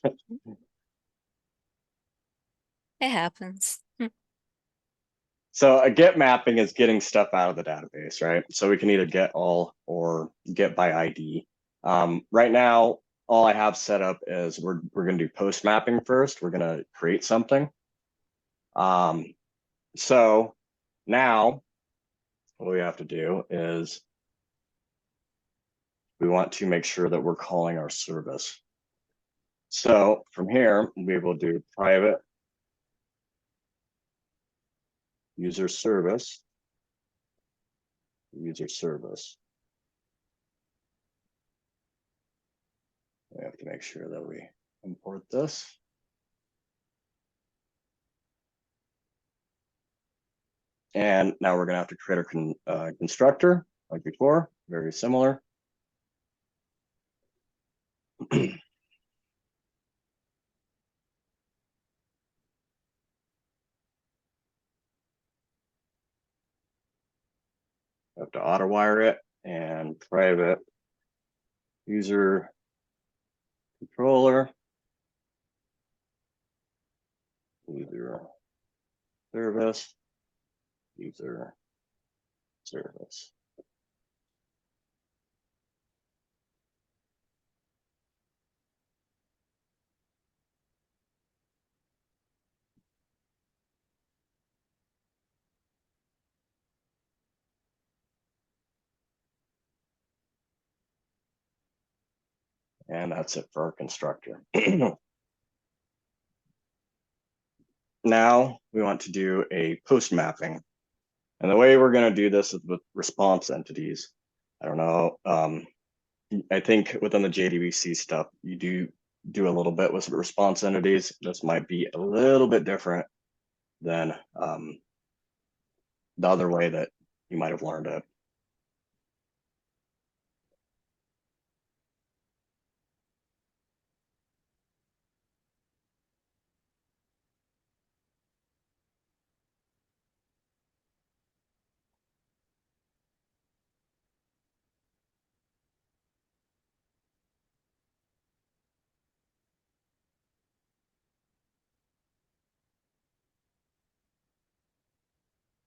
happens. So a get mapping is getting stuff out of the database, right? So we can either get all or get by ID. Right now, all I have set up is we're going to do post mapping first. We're going to create something. So now what we have to do is we want to make sure that we're calling our service. So from here, we will do private user service. We have to make sure that we import this. And now we're going to have to create a constructor like before, very similar. Have to auto wire it and private user controller, user service, user service. And that's it for our constructor. Now we want to do a post mapping. And the way we're going to do this is with response entities. I don't know. I think within the JDBC stuff, you do a little bit with response entities. This might be a little bit different than the other way that you might have learned it.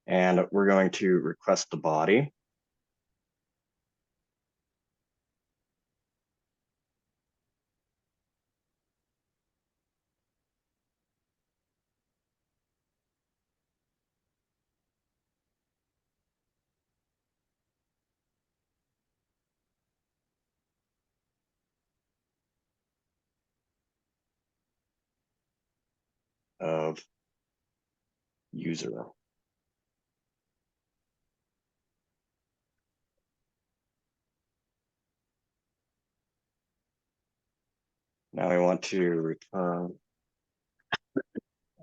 And we're going to request the body. Of user. Now we want to return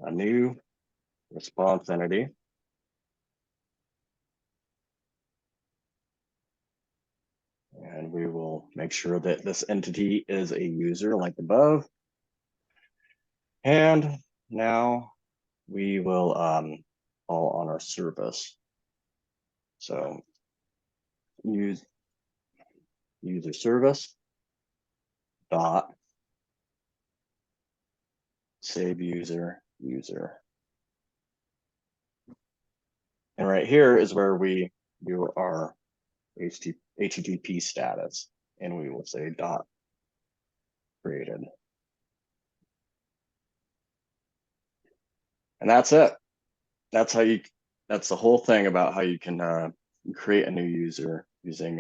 a new response entity. And we will make sure that this entity is a user like above. And now we will call on our service. So use user service dot save user. And right here is where we do our HTTP status, and we will say dot created. And that's it. That's how you, that's the whole thing about how you can create a new user using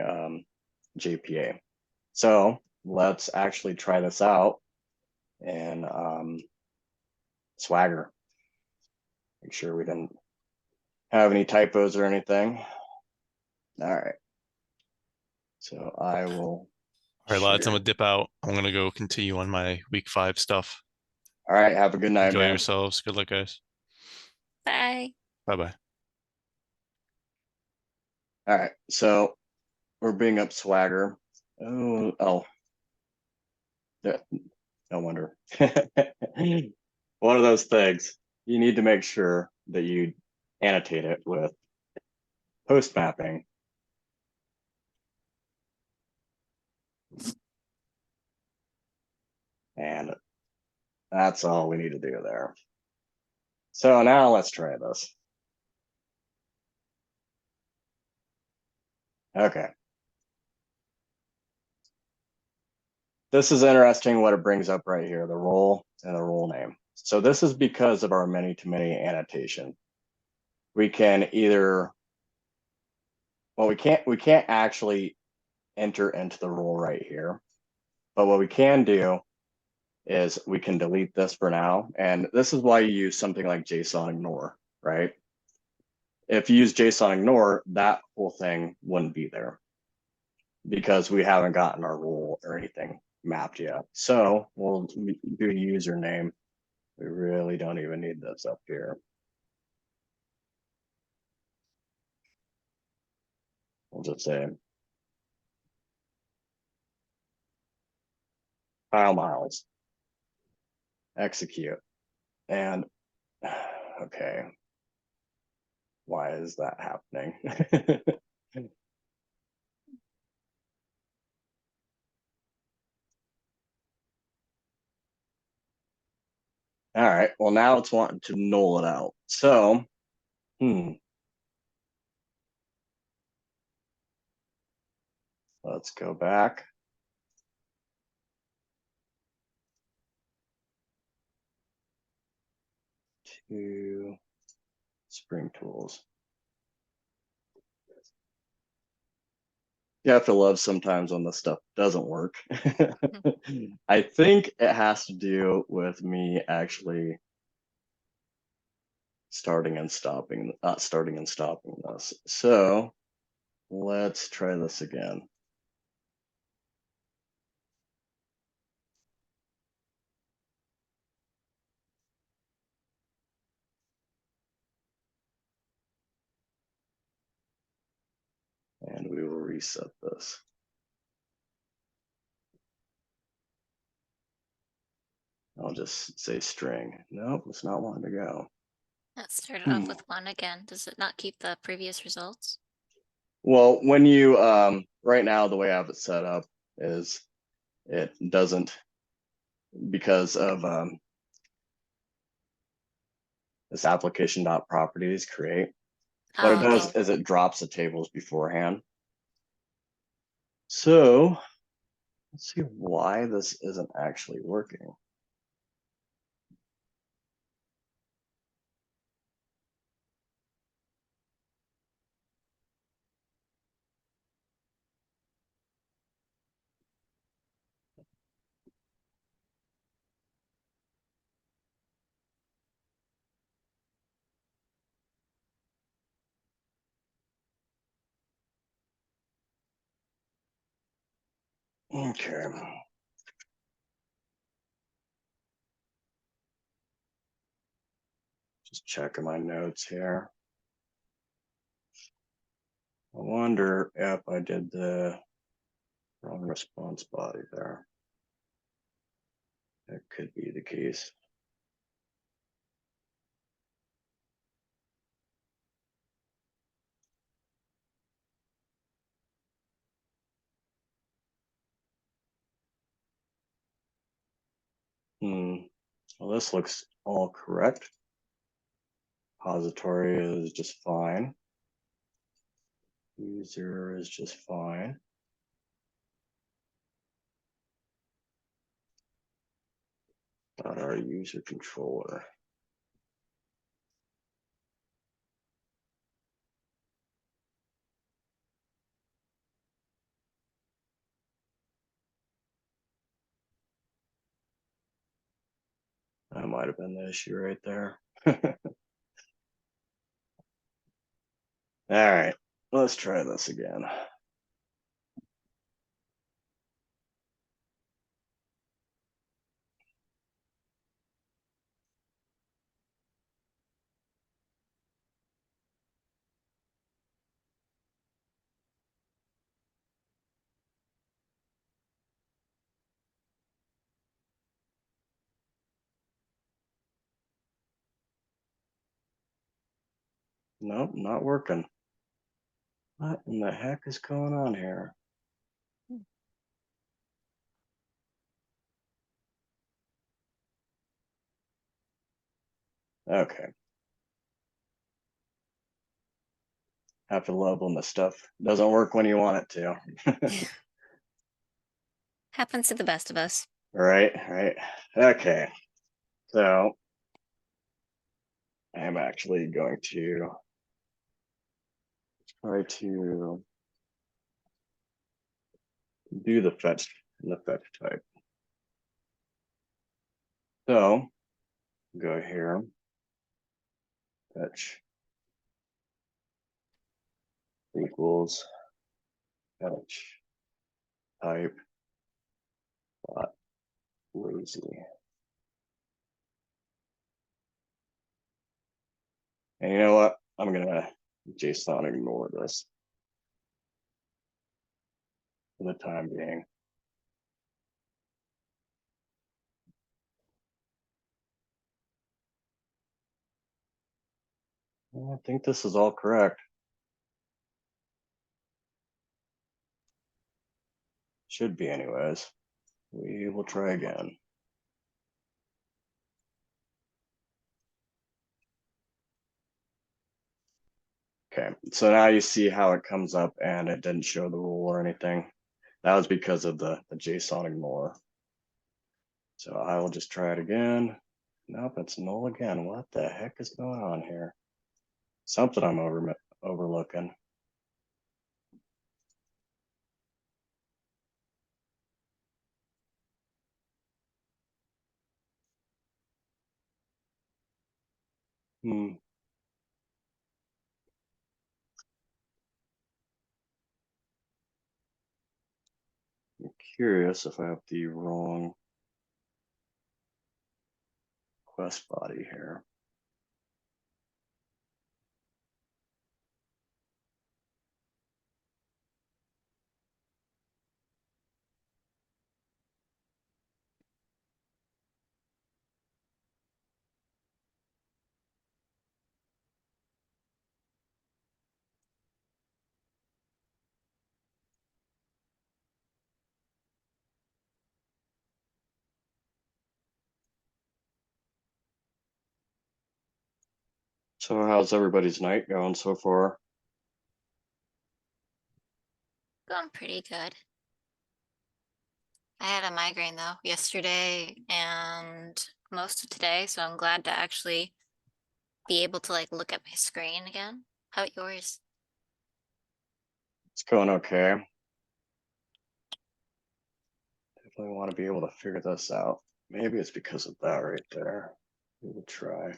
JPA. So let's actually try this out in Swagger. Make sure we didn't have any typos or anything. All right. So I will. All right, lads, I'm share. gonna dip out. I'm gonna go continue on my week 5 stuff. All right. Have a good night, Enjoy man. yourselves. Good luck, guys. Bye. Bye-bye. All right. So we're bringing up Swagger. Oh. Yeah, no wonder. One of those things. You need to make sure that you annotate it with post mapping. And that's all we need to do there. So now let's try this. Okay. This is interesting what it brings up right here, the role and the role name. So this is because of our many-to-many annotation. We can either, well, we can't actually enter into the role right here. But what we can do is we can delete this for now. And this is why you use something like JSON ignore, right? If you use JSON ignore, that whole thing wouldn't be there because we haven't gotten our role or anything mapped yet. So we'll do username. We really don't even need this up here. We'll just say Kyle Miles. Execute. And okay, why is that happening? All right, well now it's wanting to null it out. So, let's go back. To Spring Tools. You have to love sometimes when this stuff doesn't work. I think it has to do with me actually starting and stopping this. So let's try this again. And we will reset this. I'll just say string. Nope, it's not wanting to go. Let's start it off with 1 again. Does it not keep the previous results? Well, when you right now the way I have it set up is it doesn't, because of this application.properties create. What it does okay. is it drops the tables beforehand. So let's see why this isn't actually working. Okay. Just checking my notes here. I wonder if I did the wrong response body there. That could be the case. Well, this looks all correct. Repository is just fine. User is just fine. But our user controller. might have been the issue right there. All right, let's try this again. Nope, not working. What in the heck is going on here? Okay. Have to love when the stuff doesn't work when you want it to. Happens to the best of us. Right. Okay. So I'm actually going to try to do the fetch in the fetch type. So go here, fetch equals fetch type dot lazy. And you know what? I'm gonna JSON ignore this for the time being. I think this is all correct. Should be anyways. We will try again. Okay, so now you see how it comes up and it didn't show the rule or anything. That was because of the JSON ignore. So I will just try it again. Nope, it's null again. What the heck is going on here? Something I'm overlooking. I'm curious if I have the wrong quest body here. So how's everybody's night going so far? Going pretty good. I had a migraine though yesterday and most of today, so I'm glad to actually be able to like look at my screen again. How about yours? It's going okay. Definitely want to be able to figure this out. Maybe it's because of that right there. We will try.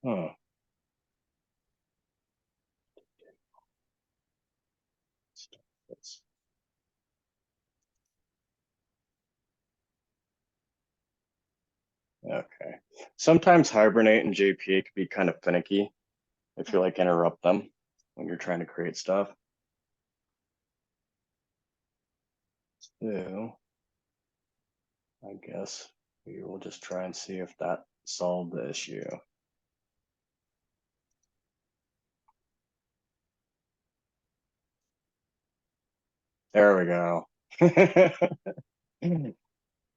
Huh. Okay. Sometimes Hibernate and JPA can be kind of finicky if you like interrupt them when you're trying to create stuff. So I guess we will just try and see if that solved the issue. There we go.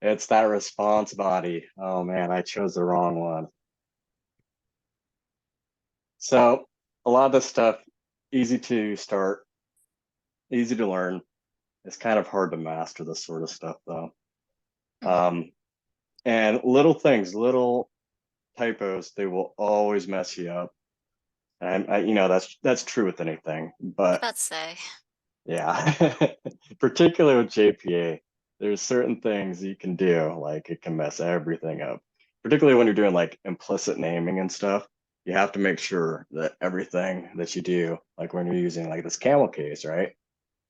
It's that response body. Oh man, I chose the wrong one. So a lot of this stuff, easy to start, easy to learn. It's kind of hard to master this sort of stuff though. And little things, little typos, they will always mess you up. And you know, that's true with anything, I was but about to say. yeah, particularly with JPA, there's certain things you can do, like it can mess everything up. Particularly when you're doing like implicit naming and stuff, you have to make sure that everything that you do, like when you're using like this camel case, right?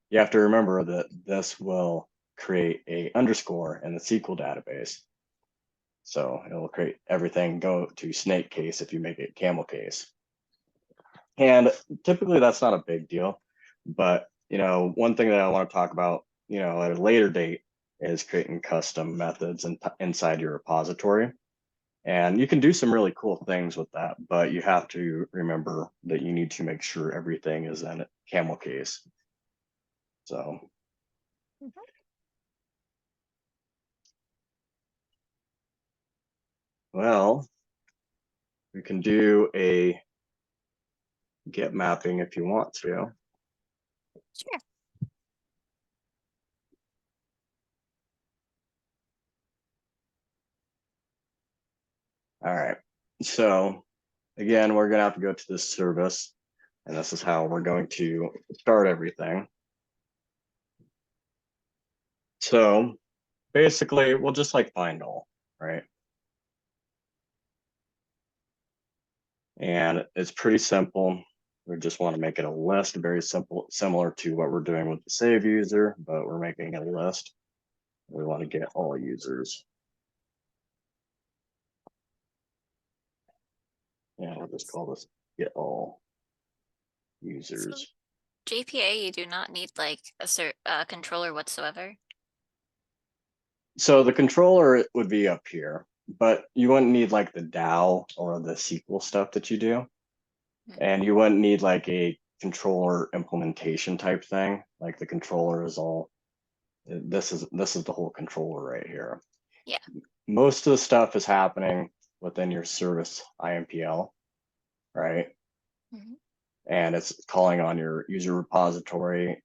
You have to remember that this will create a underscore in the SQL database. So it will create everything go to snake case if you make it camel case. And typically that's not a big deal, but one thing that I want to talk about, at a later date is creating custom methods inside your repository. And you can do some really cool things with that, but you have to remember that you need to make sure everything is in camel case. So. Well, we can do a get mapping if you want to. Sure. All right. So again, we're going to have to go to this service, and this is how we're going to start everything. So basically, we'll just like find all, right? And it's pretty simple. We just want to make it a list, very simple, similar to what we're doing with the save user, but we're making it a list. We want to get all users. Yeah, we'll just call this get all users. JPA, you do not need like a controller whatsoever. So the controller would be up here, but you wouldn't need like the DAO or the SQL stuff that you do. And you wouldn't need like a controller implementation type thing. Like the controller is all, this is the whole controller right here. Yeah. Most of the stuff is happening within your service IMPL, right? And it's calling on your user repository,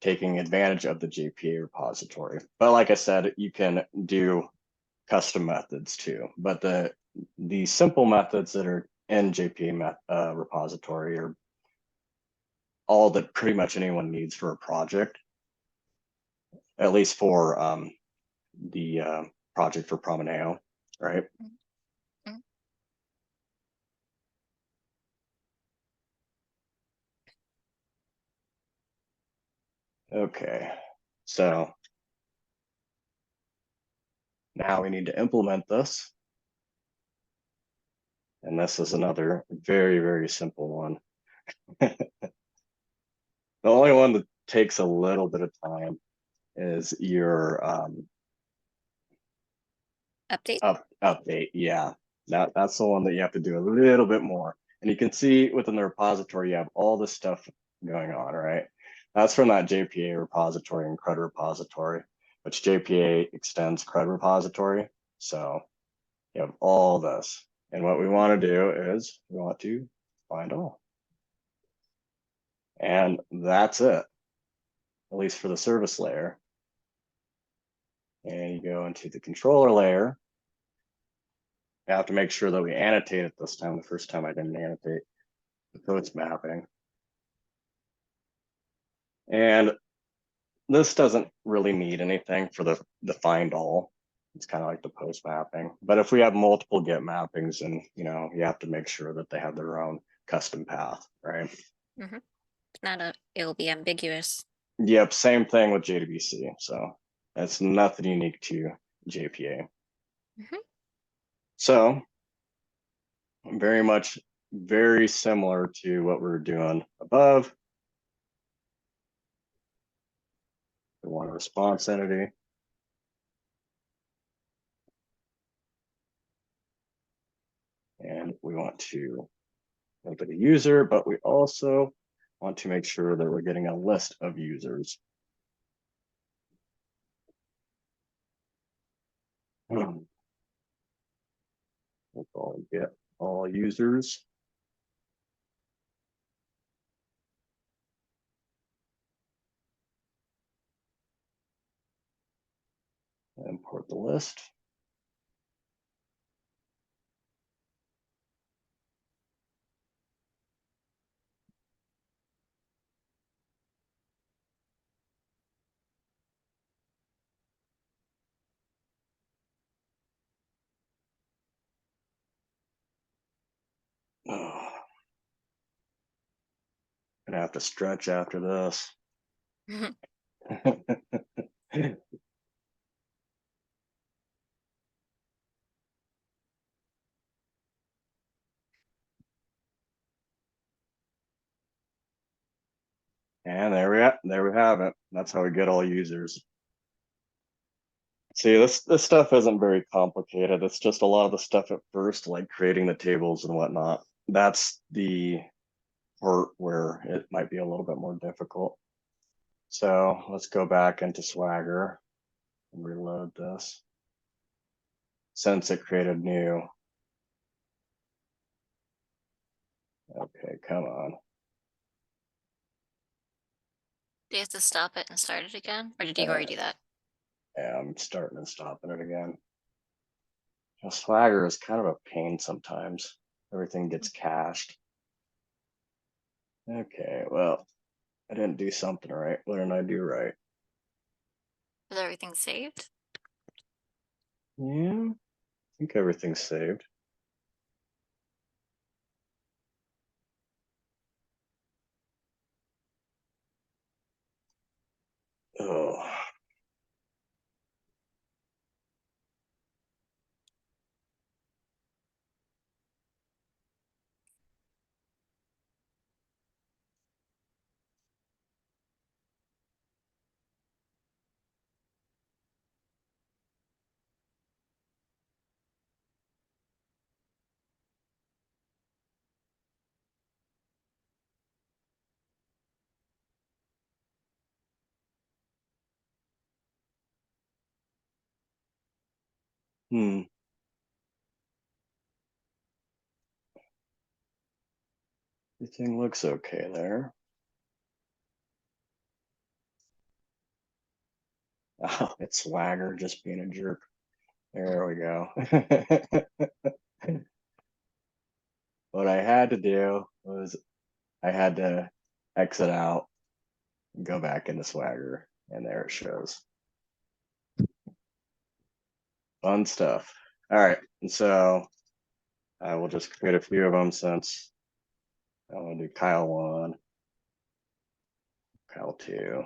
taking advantage of the JPA repository. But like I said, you can do custom methods too. But the simple methods that are in JPA repository are all that pretty much anyone needs for a project, at least for the project for Promeneo, right? Okay, so now we need to implement this. And this is another very, very simple one. The only one that takes a little bit of time is your update. Yeah, that's the one that you have to do a little bit more. And you can see within the repository, you have all this stuff going on, right? That's from that JPA repository and CRUD repository, which JPA extends CRUD repository. So you have all this. And what we want to do is we want to find all. And that's it, at least for the service layer. And you go into the controller layer. You have to make sure that we annotate it this time. The first time I didn't annotate the post mapping. And this doesn't really need anything for the find all. It's kind of like the post mapping. But if we have multiple get mappings, and you have to make sure that they have their own custom path, right? It'll be ambiguous. Yep, same thing with JDBC. So that's nothing unique to JPA. So very similar to what we're doing above. We want a response entity. And we want to make it a user, but we also want to make sure that we're getting a list of users. We'll get all users. Import the list. Oh. Gonna have to stretch after this. And there we have it. That's how we get all users. See, this stuff isn't very complicated. It's just a lot of the stuff at first, like creating the tables and whatnot. That's the part where it might be a little bit more difficult. So let's go back into Swagger and reload this. Since it created new. Okay, come on. Do you have to stop it and start it again? Or did you already do that? Yeah, I'm starting and stopping it again. Swagger is kind of a pain sometimes. Everything gets cached. Okay, well, I didn't do something right. What didn't I do right? Is everything saved? Yeah, I think everything's saved. Oh. Everything looks okay there. Oh, it's Swagger just being a jerk. There we go. What I had to do was I had to exit out and go back into Swagger, and there it shows. Fun stuff. All right, and so I will just create a few of them since I want to do Kyle 1, Kyle 2.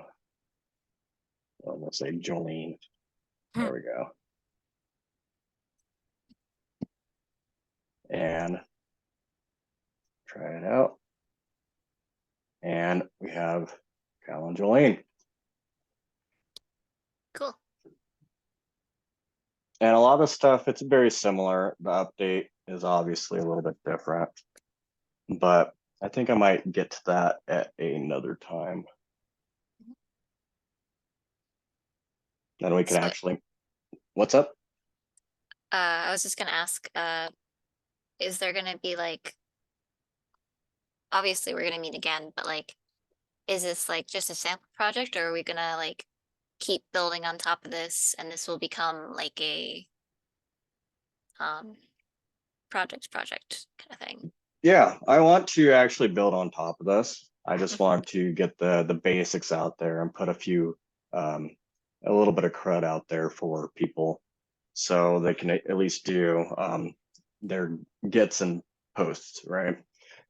Well, let's say Jolene. There we go. And try it out. And we have Kyle and Jolene. Cool. And a lot of stuff, it's very similar. The update is obviously a little bit different, but I think I might get to that at another time. Then we can So- actually, what's up? I was just gonna ask, is there gonna be like, obviously we're gonna meet again, but like, is this like just a sample project, or are we gonna like keep building on top of this and this will become like a project kind of thing? Yeah, I want to actually build on top of this. I just want to get the basics out there and put a few, a little bit of crud out there for people so they can at least do their gets and posts, right?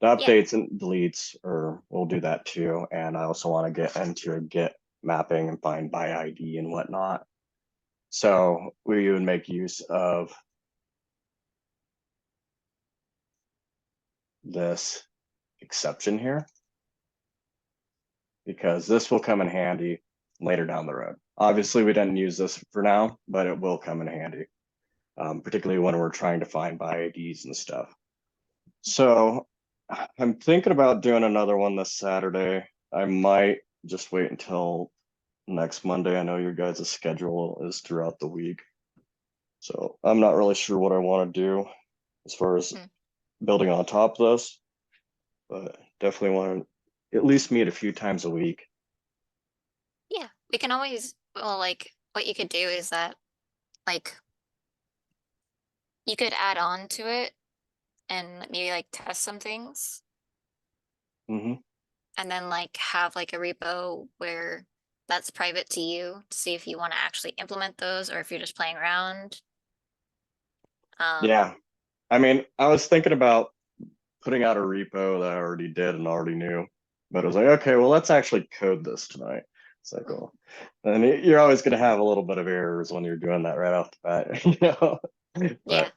The updates and deletes, or we'll do that too. And I also want to get into a get mapping and find by ID and whatnot. So we would make use of this exception here, because this will come in handy later down the road. Obviously, we didn't use this for now, but it will come in handy, particularly when we're trying to find by IDs and stuff. So I'm thinking about doing another one this Saturday. I might just wait until next Monday. I know your guys' schedule is throughout the week. So I'm not really sure what I want to do as far as building on top of this, but definitely want to at least meet a few times a week. Yeah, we can always, well, like what you could do is that like you could add on to it and maybe like test some things Mm-hmm. and then like have like a repo where that's private to you to see if you want to actually implement those or if you're just playing around. Yeah. I mean, I was thinking about putting out a repo that I already did and already knew. But it was like, okay, well, let's actually code this tonight. It's like, well, and you're always going to have a little bit of errors when you're doing that right off the bat, you know. Yeah. But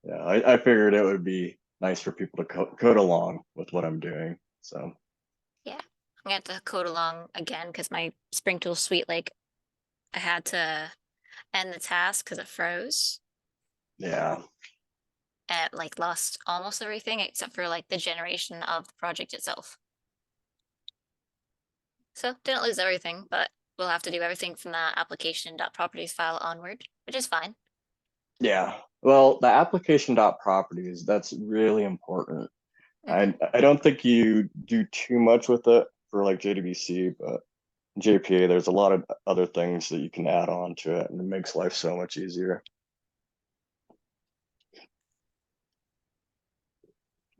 yeah, I figured it would be nice for people to code along with what I'm doing. So I'm gonna have to code along again because my Spring Tool suite, like, I had to end the task because it froze yeah, and like lost almost everything except for like the generation of the project itself. So didn't lose everything, but we'll have to do everything from the application.properties file onward, which is fine. yeah. Well, the application.properties, that's really important. I don't think you do too much with it for like JDBC, but JPA, there's a lot of other things that you can add on to it, and it makes life so much easier.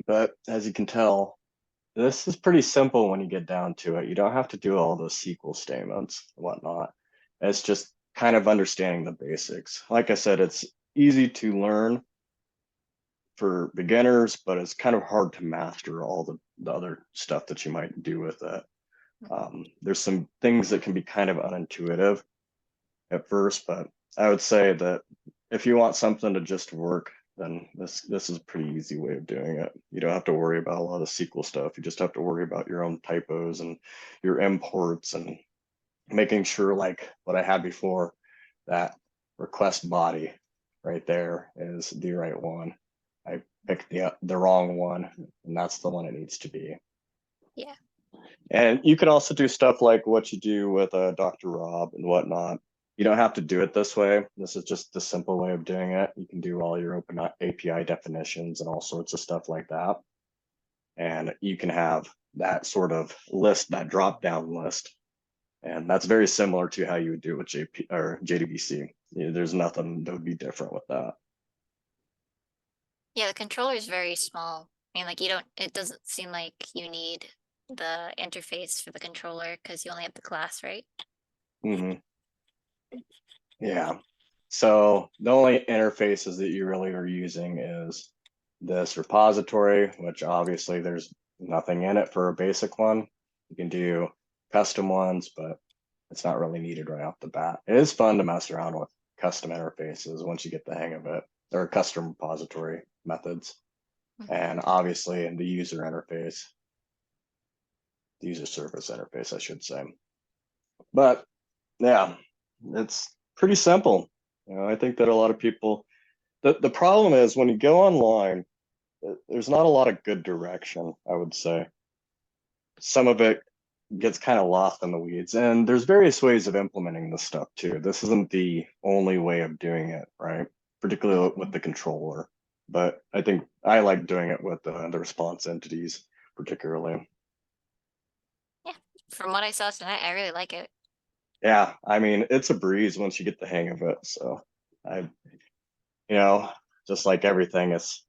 But as you can tell, this is pretty simple when you get down to it. You don't have to do all those SQL statements and whatnot. It's just kind of understanding the basics. Like I said, it's easy to learn for beginners, but it's kind of hard to master all the other stuff that you might do with it. There's some things that can be kind of unintuitive at first, but I would say that if you want something to just work, then this is a pretty easy way of doing it. You don't have to worry about a lot of SQL stuff. You just have to worry about your own typos and your imports and making sure, like what I had before, that request body right there is the right one. I picked the wrong one, and that's the one it needs to be. Yeah. And you can also do stuff like what you do with Dr. Rob and whatnot. You don't have to do it this way. This is just the simple way of doing it. You can do all your open API definitions and all sorts of stuff like that. And you can have that sort of list, that drop down list. And that's very similar to how you would do it with JP or JDBC. There's nothing that would be different with that. Yeah, the controller is very small. I mean, like, it doesn't seem like you need the interface for the controller because you only have the class, right? Mm-hmm. Yeah. So the only interfaces that you really are using is this repository, which obviously there's nothing in it for a basic one. You can do custom ones, but it's not really needed right off the bat. It is fun to mess around with custom interfaces once you get the hang of it, or custom repository methods. And obviously in the user interface, the user service interface, I should say. But yeah, it's pretty simple. I think that a lot of people, the problem is when you go online, there's not a lot of good direction, I would say. Some of it gets kind of lost in the weeds, and there's various ways of implementing this stuff too. This isn't the only way of doing it, right? Particularly with the controller. But I think I like doing it with the response entities, particularly. Yeah. From what I saw tonight, I really like it. Yeah, I mean, it's a breeze once you get the hang of it. So I, just like everything, it's,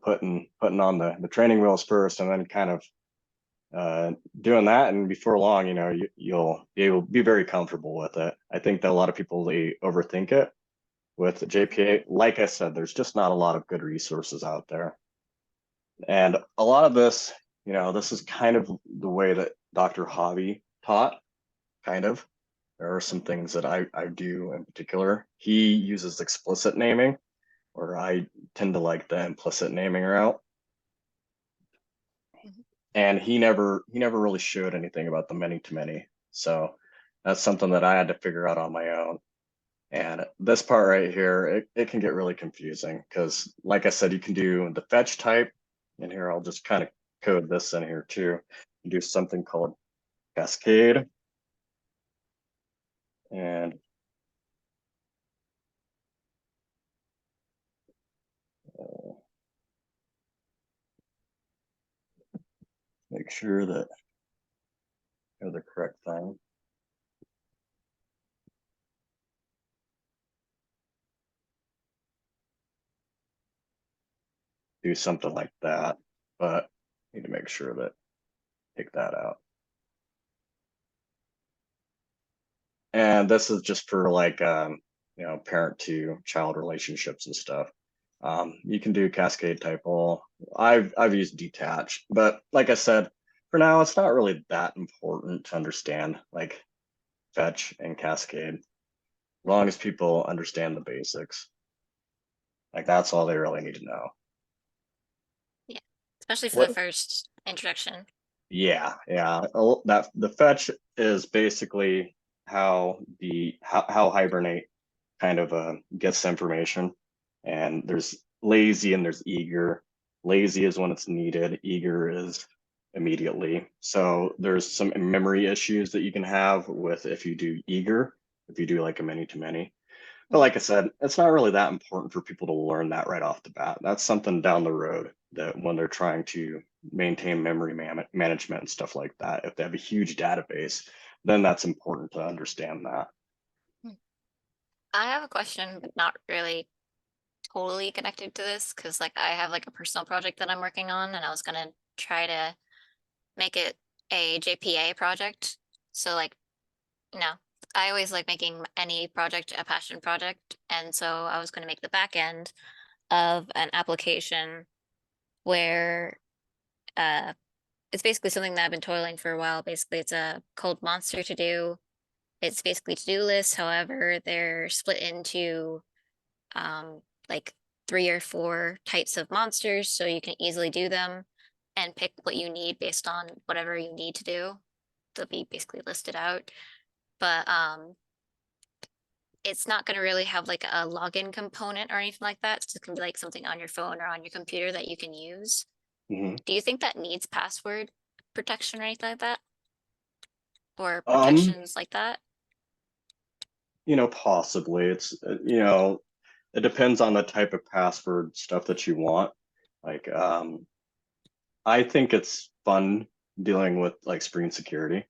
putting on the training wheels first and then kind of doing that. And before long, you'll be very comfortable with it. I think that a lot of people, they overthink it with JPA. Like I said, there's just not a lot of good resources out there. And a lot of this, this is kind of the way that Dr. Hobby taught, kind of. There are some things that I do in particular. He uses explicit naming, or I tend to like the implicit naming route. And he never really showed anything about the many-to-many. So that's something that I had to figure out on my own. And this part right here, it can get really confusing because, like I said, you can do the fetch type. And here, I'll just kind of code this in here too. You do something called cascade. And make sure that I have the correct thing. Do something like that, but need to make sure that take that out. And this is just for like parent to child relationships and stuff. You can do cascade type all. I've used detach, but like I said, for now it's not really that important to understand like fetch and cascade, as long as people understand the basics. Like that's all they really need to know. Especially for What- the first introduction. Yeah, that the fetch is basically how how Hibernate kind of gets information. And there's lazy and there's eager. Lazy is when it's needed, eager is immediately. So there's some memory issues that you can have with if you do eager, if you do like a many to many. But like I said, it's not really that important for people to learn that right off the bat. That's something down the road that when they're trying to maintain memory management and stuff like that, if they have a huge database, then that's important to understand that. I have a question, but not really totally connected to this because like I have like a personal project that I'm working on and I was gonna try to make it a JPA project. So like, you know, I always like making any project a passion project. And so I was gonna make the back end of an application where it's basically something that I've been toiling for a while. Basically, it's a cold monster to do. It's basically to-do lists. However, they're split into like 3 or 4 types of monsters, so you can easily do them and pick what you need based on whatever you need to do. They'll be basically listed out. But it's not going to really have like a login component or anything like that. It's just going to be like something on your phone or on your computer that you can use. Mhm. Do you think that needs password protection or anything like that? Or Um, protections like that? Possibly. It's it depends on the type of password stuff that you want. Like, I think it's fun dealing with like screen security.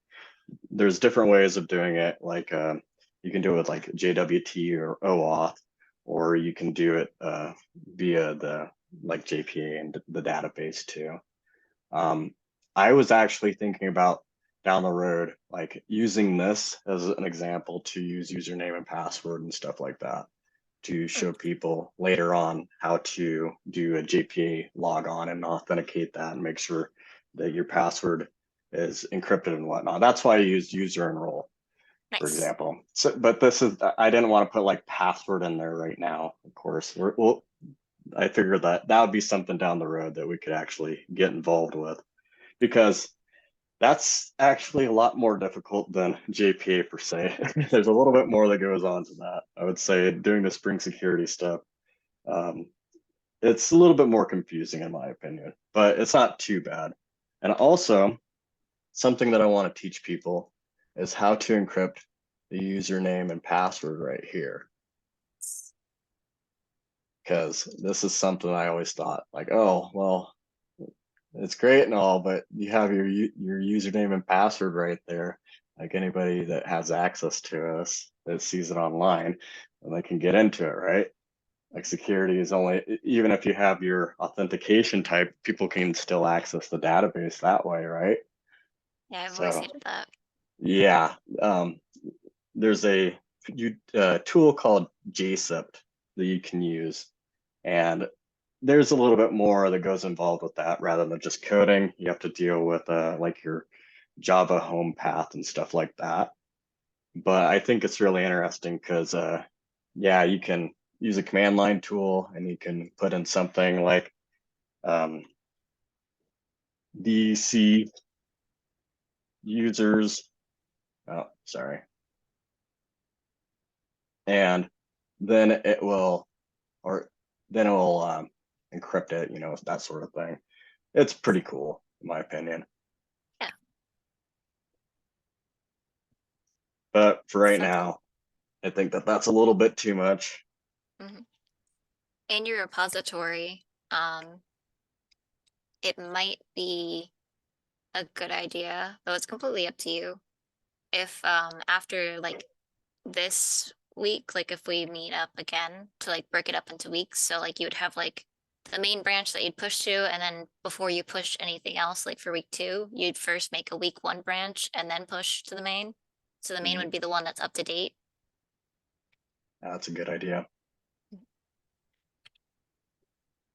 There's different ways of doing it. Like, you can do it with like JWT or OAuth, or you can do it via the like JPA and the database too. I was actually thinking about down the road, like using this as an example to use username and password and stuff like that to show people later on how to do a JPA log on and authenticate that and make sure that your password is encrypted and whatnot. That's why I used user and role, for Nice. example. So, but this is, I didn't want to put like password in there right now, of course. Well, I figured that that would be something down the road that we could actually get involved with because that's actually a lot more difficult than JPA per se. There's a little bit more that goes on to that. I would say doing the Spring security stuff, um, it's a little bit more confusing in my opinion, but it's not too bad. And also, something that I want to teach people is how to encrypt the username and password right here. Because this is something I always thought like, oh, well, it's great and all, but you have your username and password right there. Like anybody that has access to us that sees it online, and they can get into it, right? Like security is only, even if you have your authentication type, people can still access the database that way, right? Yeah, I've always So hated that. yeah, there's a tool called JSIP that you can use, and there's a little bit more that goes involved with that rather than just coding. You have to deal with like your Java home path and stuff like that. But I think it's really interesting because yeah, you can use a command line tool and you can put in something like DC users. Oh, sorry. And then it will, or then it will encrypt it, that sort of thing. It's pretty cool, in my opinion. Yeah. But for right So cool. now, I think that that's a little bit too much. In your repository, it might be a good idea, though it's completely up to you. If after like this week, like if we meet up again to like break it up into weeks, so like you would have like the main branch that you'd push to, and then before you push anything else, like for week 2, you'd first make a week 1 branch and then push to the main. So the main would be the one that's up to date. That's a good idea.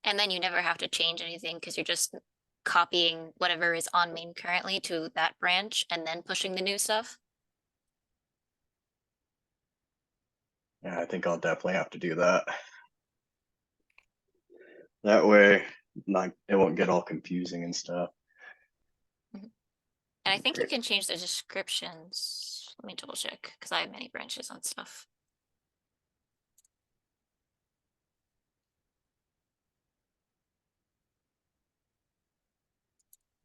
And then you never have to change anything because you're just copying whatever is on main currently to that branch and then pushing the new stuff. Yeah, I think I'll definitely have to do that. That way, it won't get all confusing and stuff. And I think you can change the descriptions. Let me double check because I have many branches on stuff.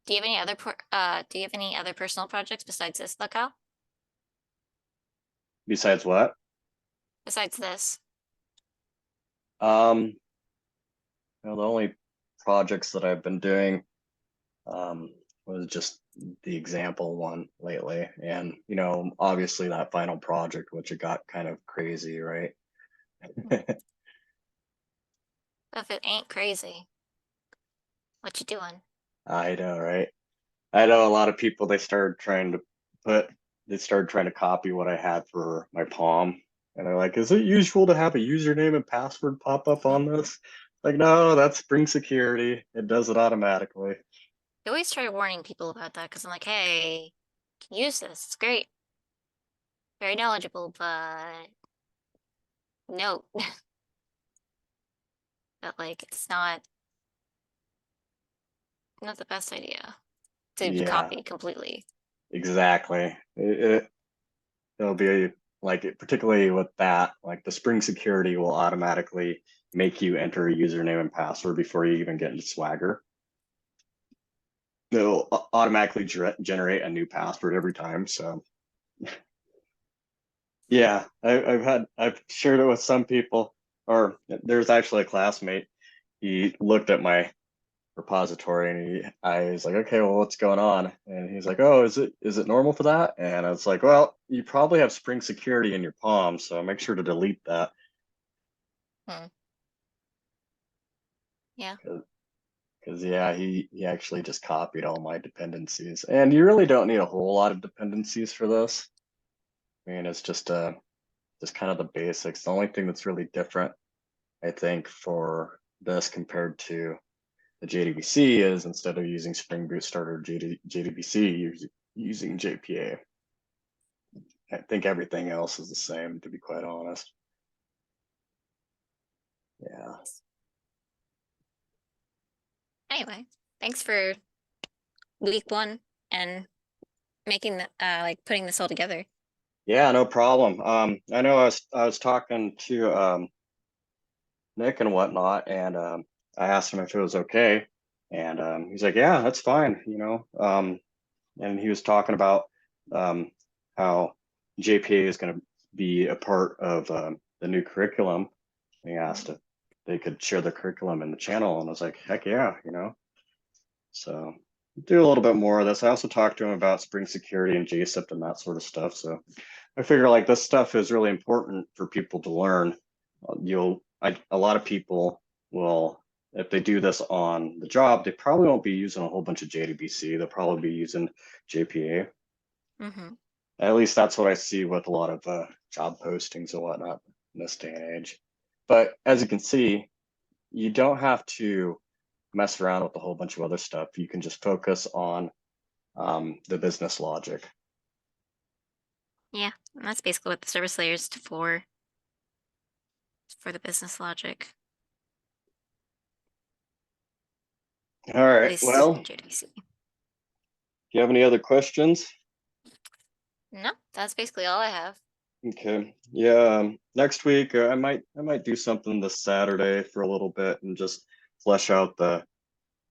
Do you have any other personal projects besides this, Kyle? Besides what? Besides this? Well, the only projects that I've been doing was just the example one lately. And, obviously that final project, which it got kind of crazy, right? If it ain't crazy, what you doing? I know, right? I know a lot of people, they started trying to copy what I had for my POM. And they're like, is it usual to have a username and password pop up on this? Like, no, that's Spring Security. It does it automatically. I always try warning people about that because I'm like, hey, you can use this. It's great. Very knowledgeable, but no. That like it's not the best idea to Yeah. copy completely. Exactly. It'll be like, particularly with that, like the Spring Security will automatically make you enter a username and password before you even get into Swagger. It'll automatically generate a new password every time. So yeah, I've shared it with some people, or there's actually a classmate. He looked at my repository and I was like, okay, well, what's going on? And he's like, oh, is it normal for that? And I was like, well, you probably have Spring Security in your POM, so make sure to delete that. Yeah. Because yeah, he actually just copied all my dependencies, and you really don't need a whole lot of dependencies for this. I mean, it's just kind of the basics. The only thing that's really different, I think, for this compared to the JDBC is instead of using Spring Boot Starter JDBC, you're using JPA. I think everything else is the same, to be quite honest. Yeah. Anyway, thanks for week 1 and making the like putting this all together. Yeah, no problem. I know I was talking to Nick and whatnot, and I asked him if it was okay, and he's like, "Yeah, that's fine," and he was talking about how JPA is going to be a part of the new curriculum. And he asked if they could share the curriculum in the channel, and I was like, "Heck yeah," So do a little bit more of this. I also talked to him about Spring Security and JSIP and that sort of stuff. So I figure like this stuff is really important for people to learn. A lot of people will, if they do this on the job, they probably won't be using a whole bunch of JDBC. They'll probably be using JPA. At least that's what I see with a lot of job postings and whatnot in this day and age. But as you can see, you don't have to mess around with a whole bunch of other stuff. You can just focus on the business logic. Yeah, and that's basically what the service layer is for the business logic. All right. Well, JDBC. do you have any other questions? No, that's basically all I have. Okay. Yeah. Next week, I might do something this Saturday for a little bit and just flesh out the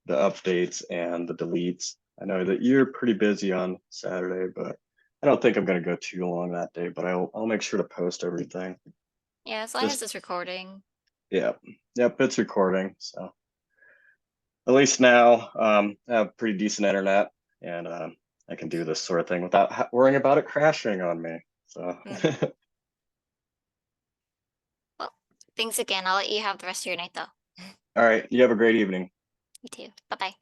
updates and the deletes. I know that you're pretty busy on Saturday, but I don't think I'm going to go too long that day. But I'll make sure to post everything. Yeah, as long as it's recording. Yeah. Yep. It's recording. So at least now I have pretty decent internet, and I can do this sort of thing without worrying about it crashing on me. So. Well, thanks again. I'll let you have the rest of your night though. All right. You have a great evening. You too. Bye-bye.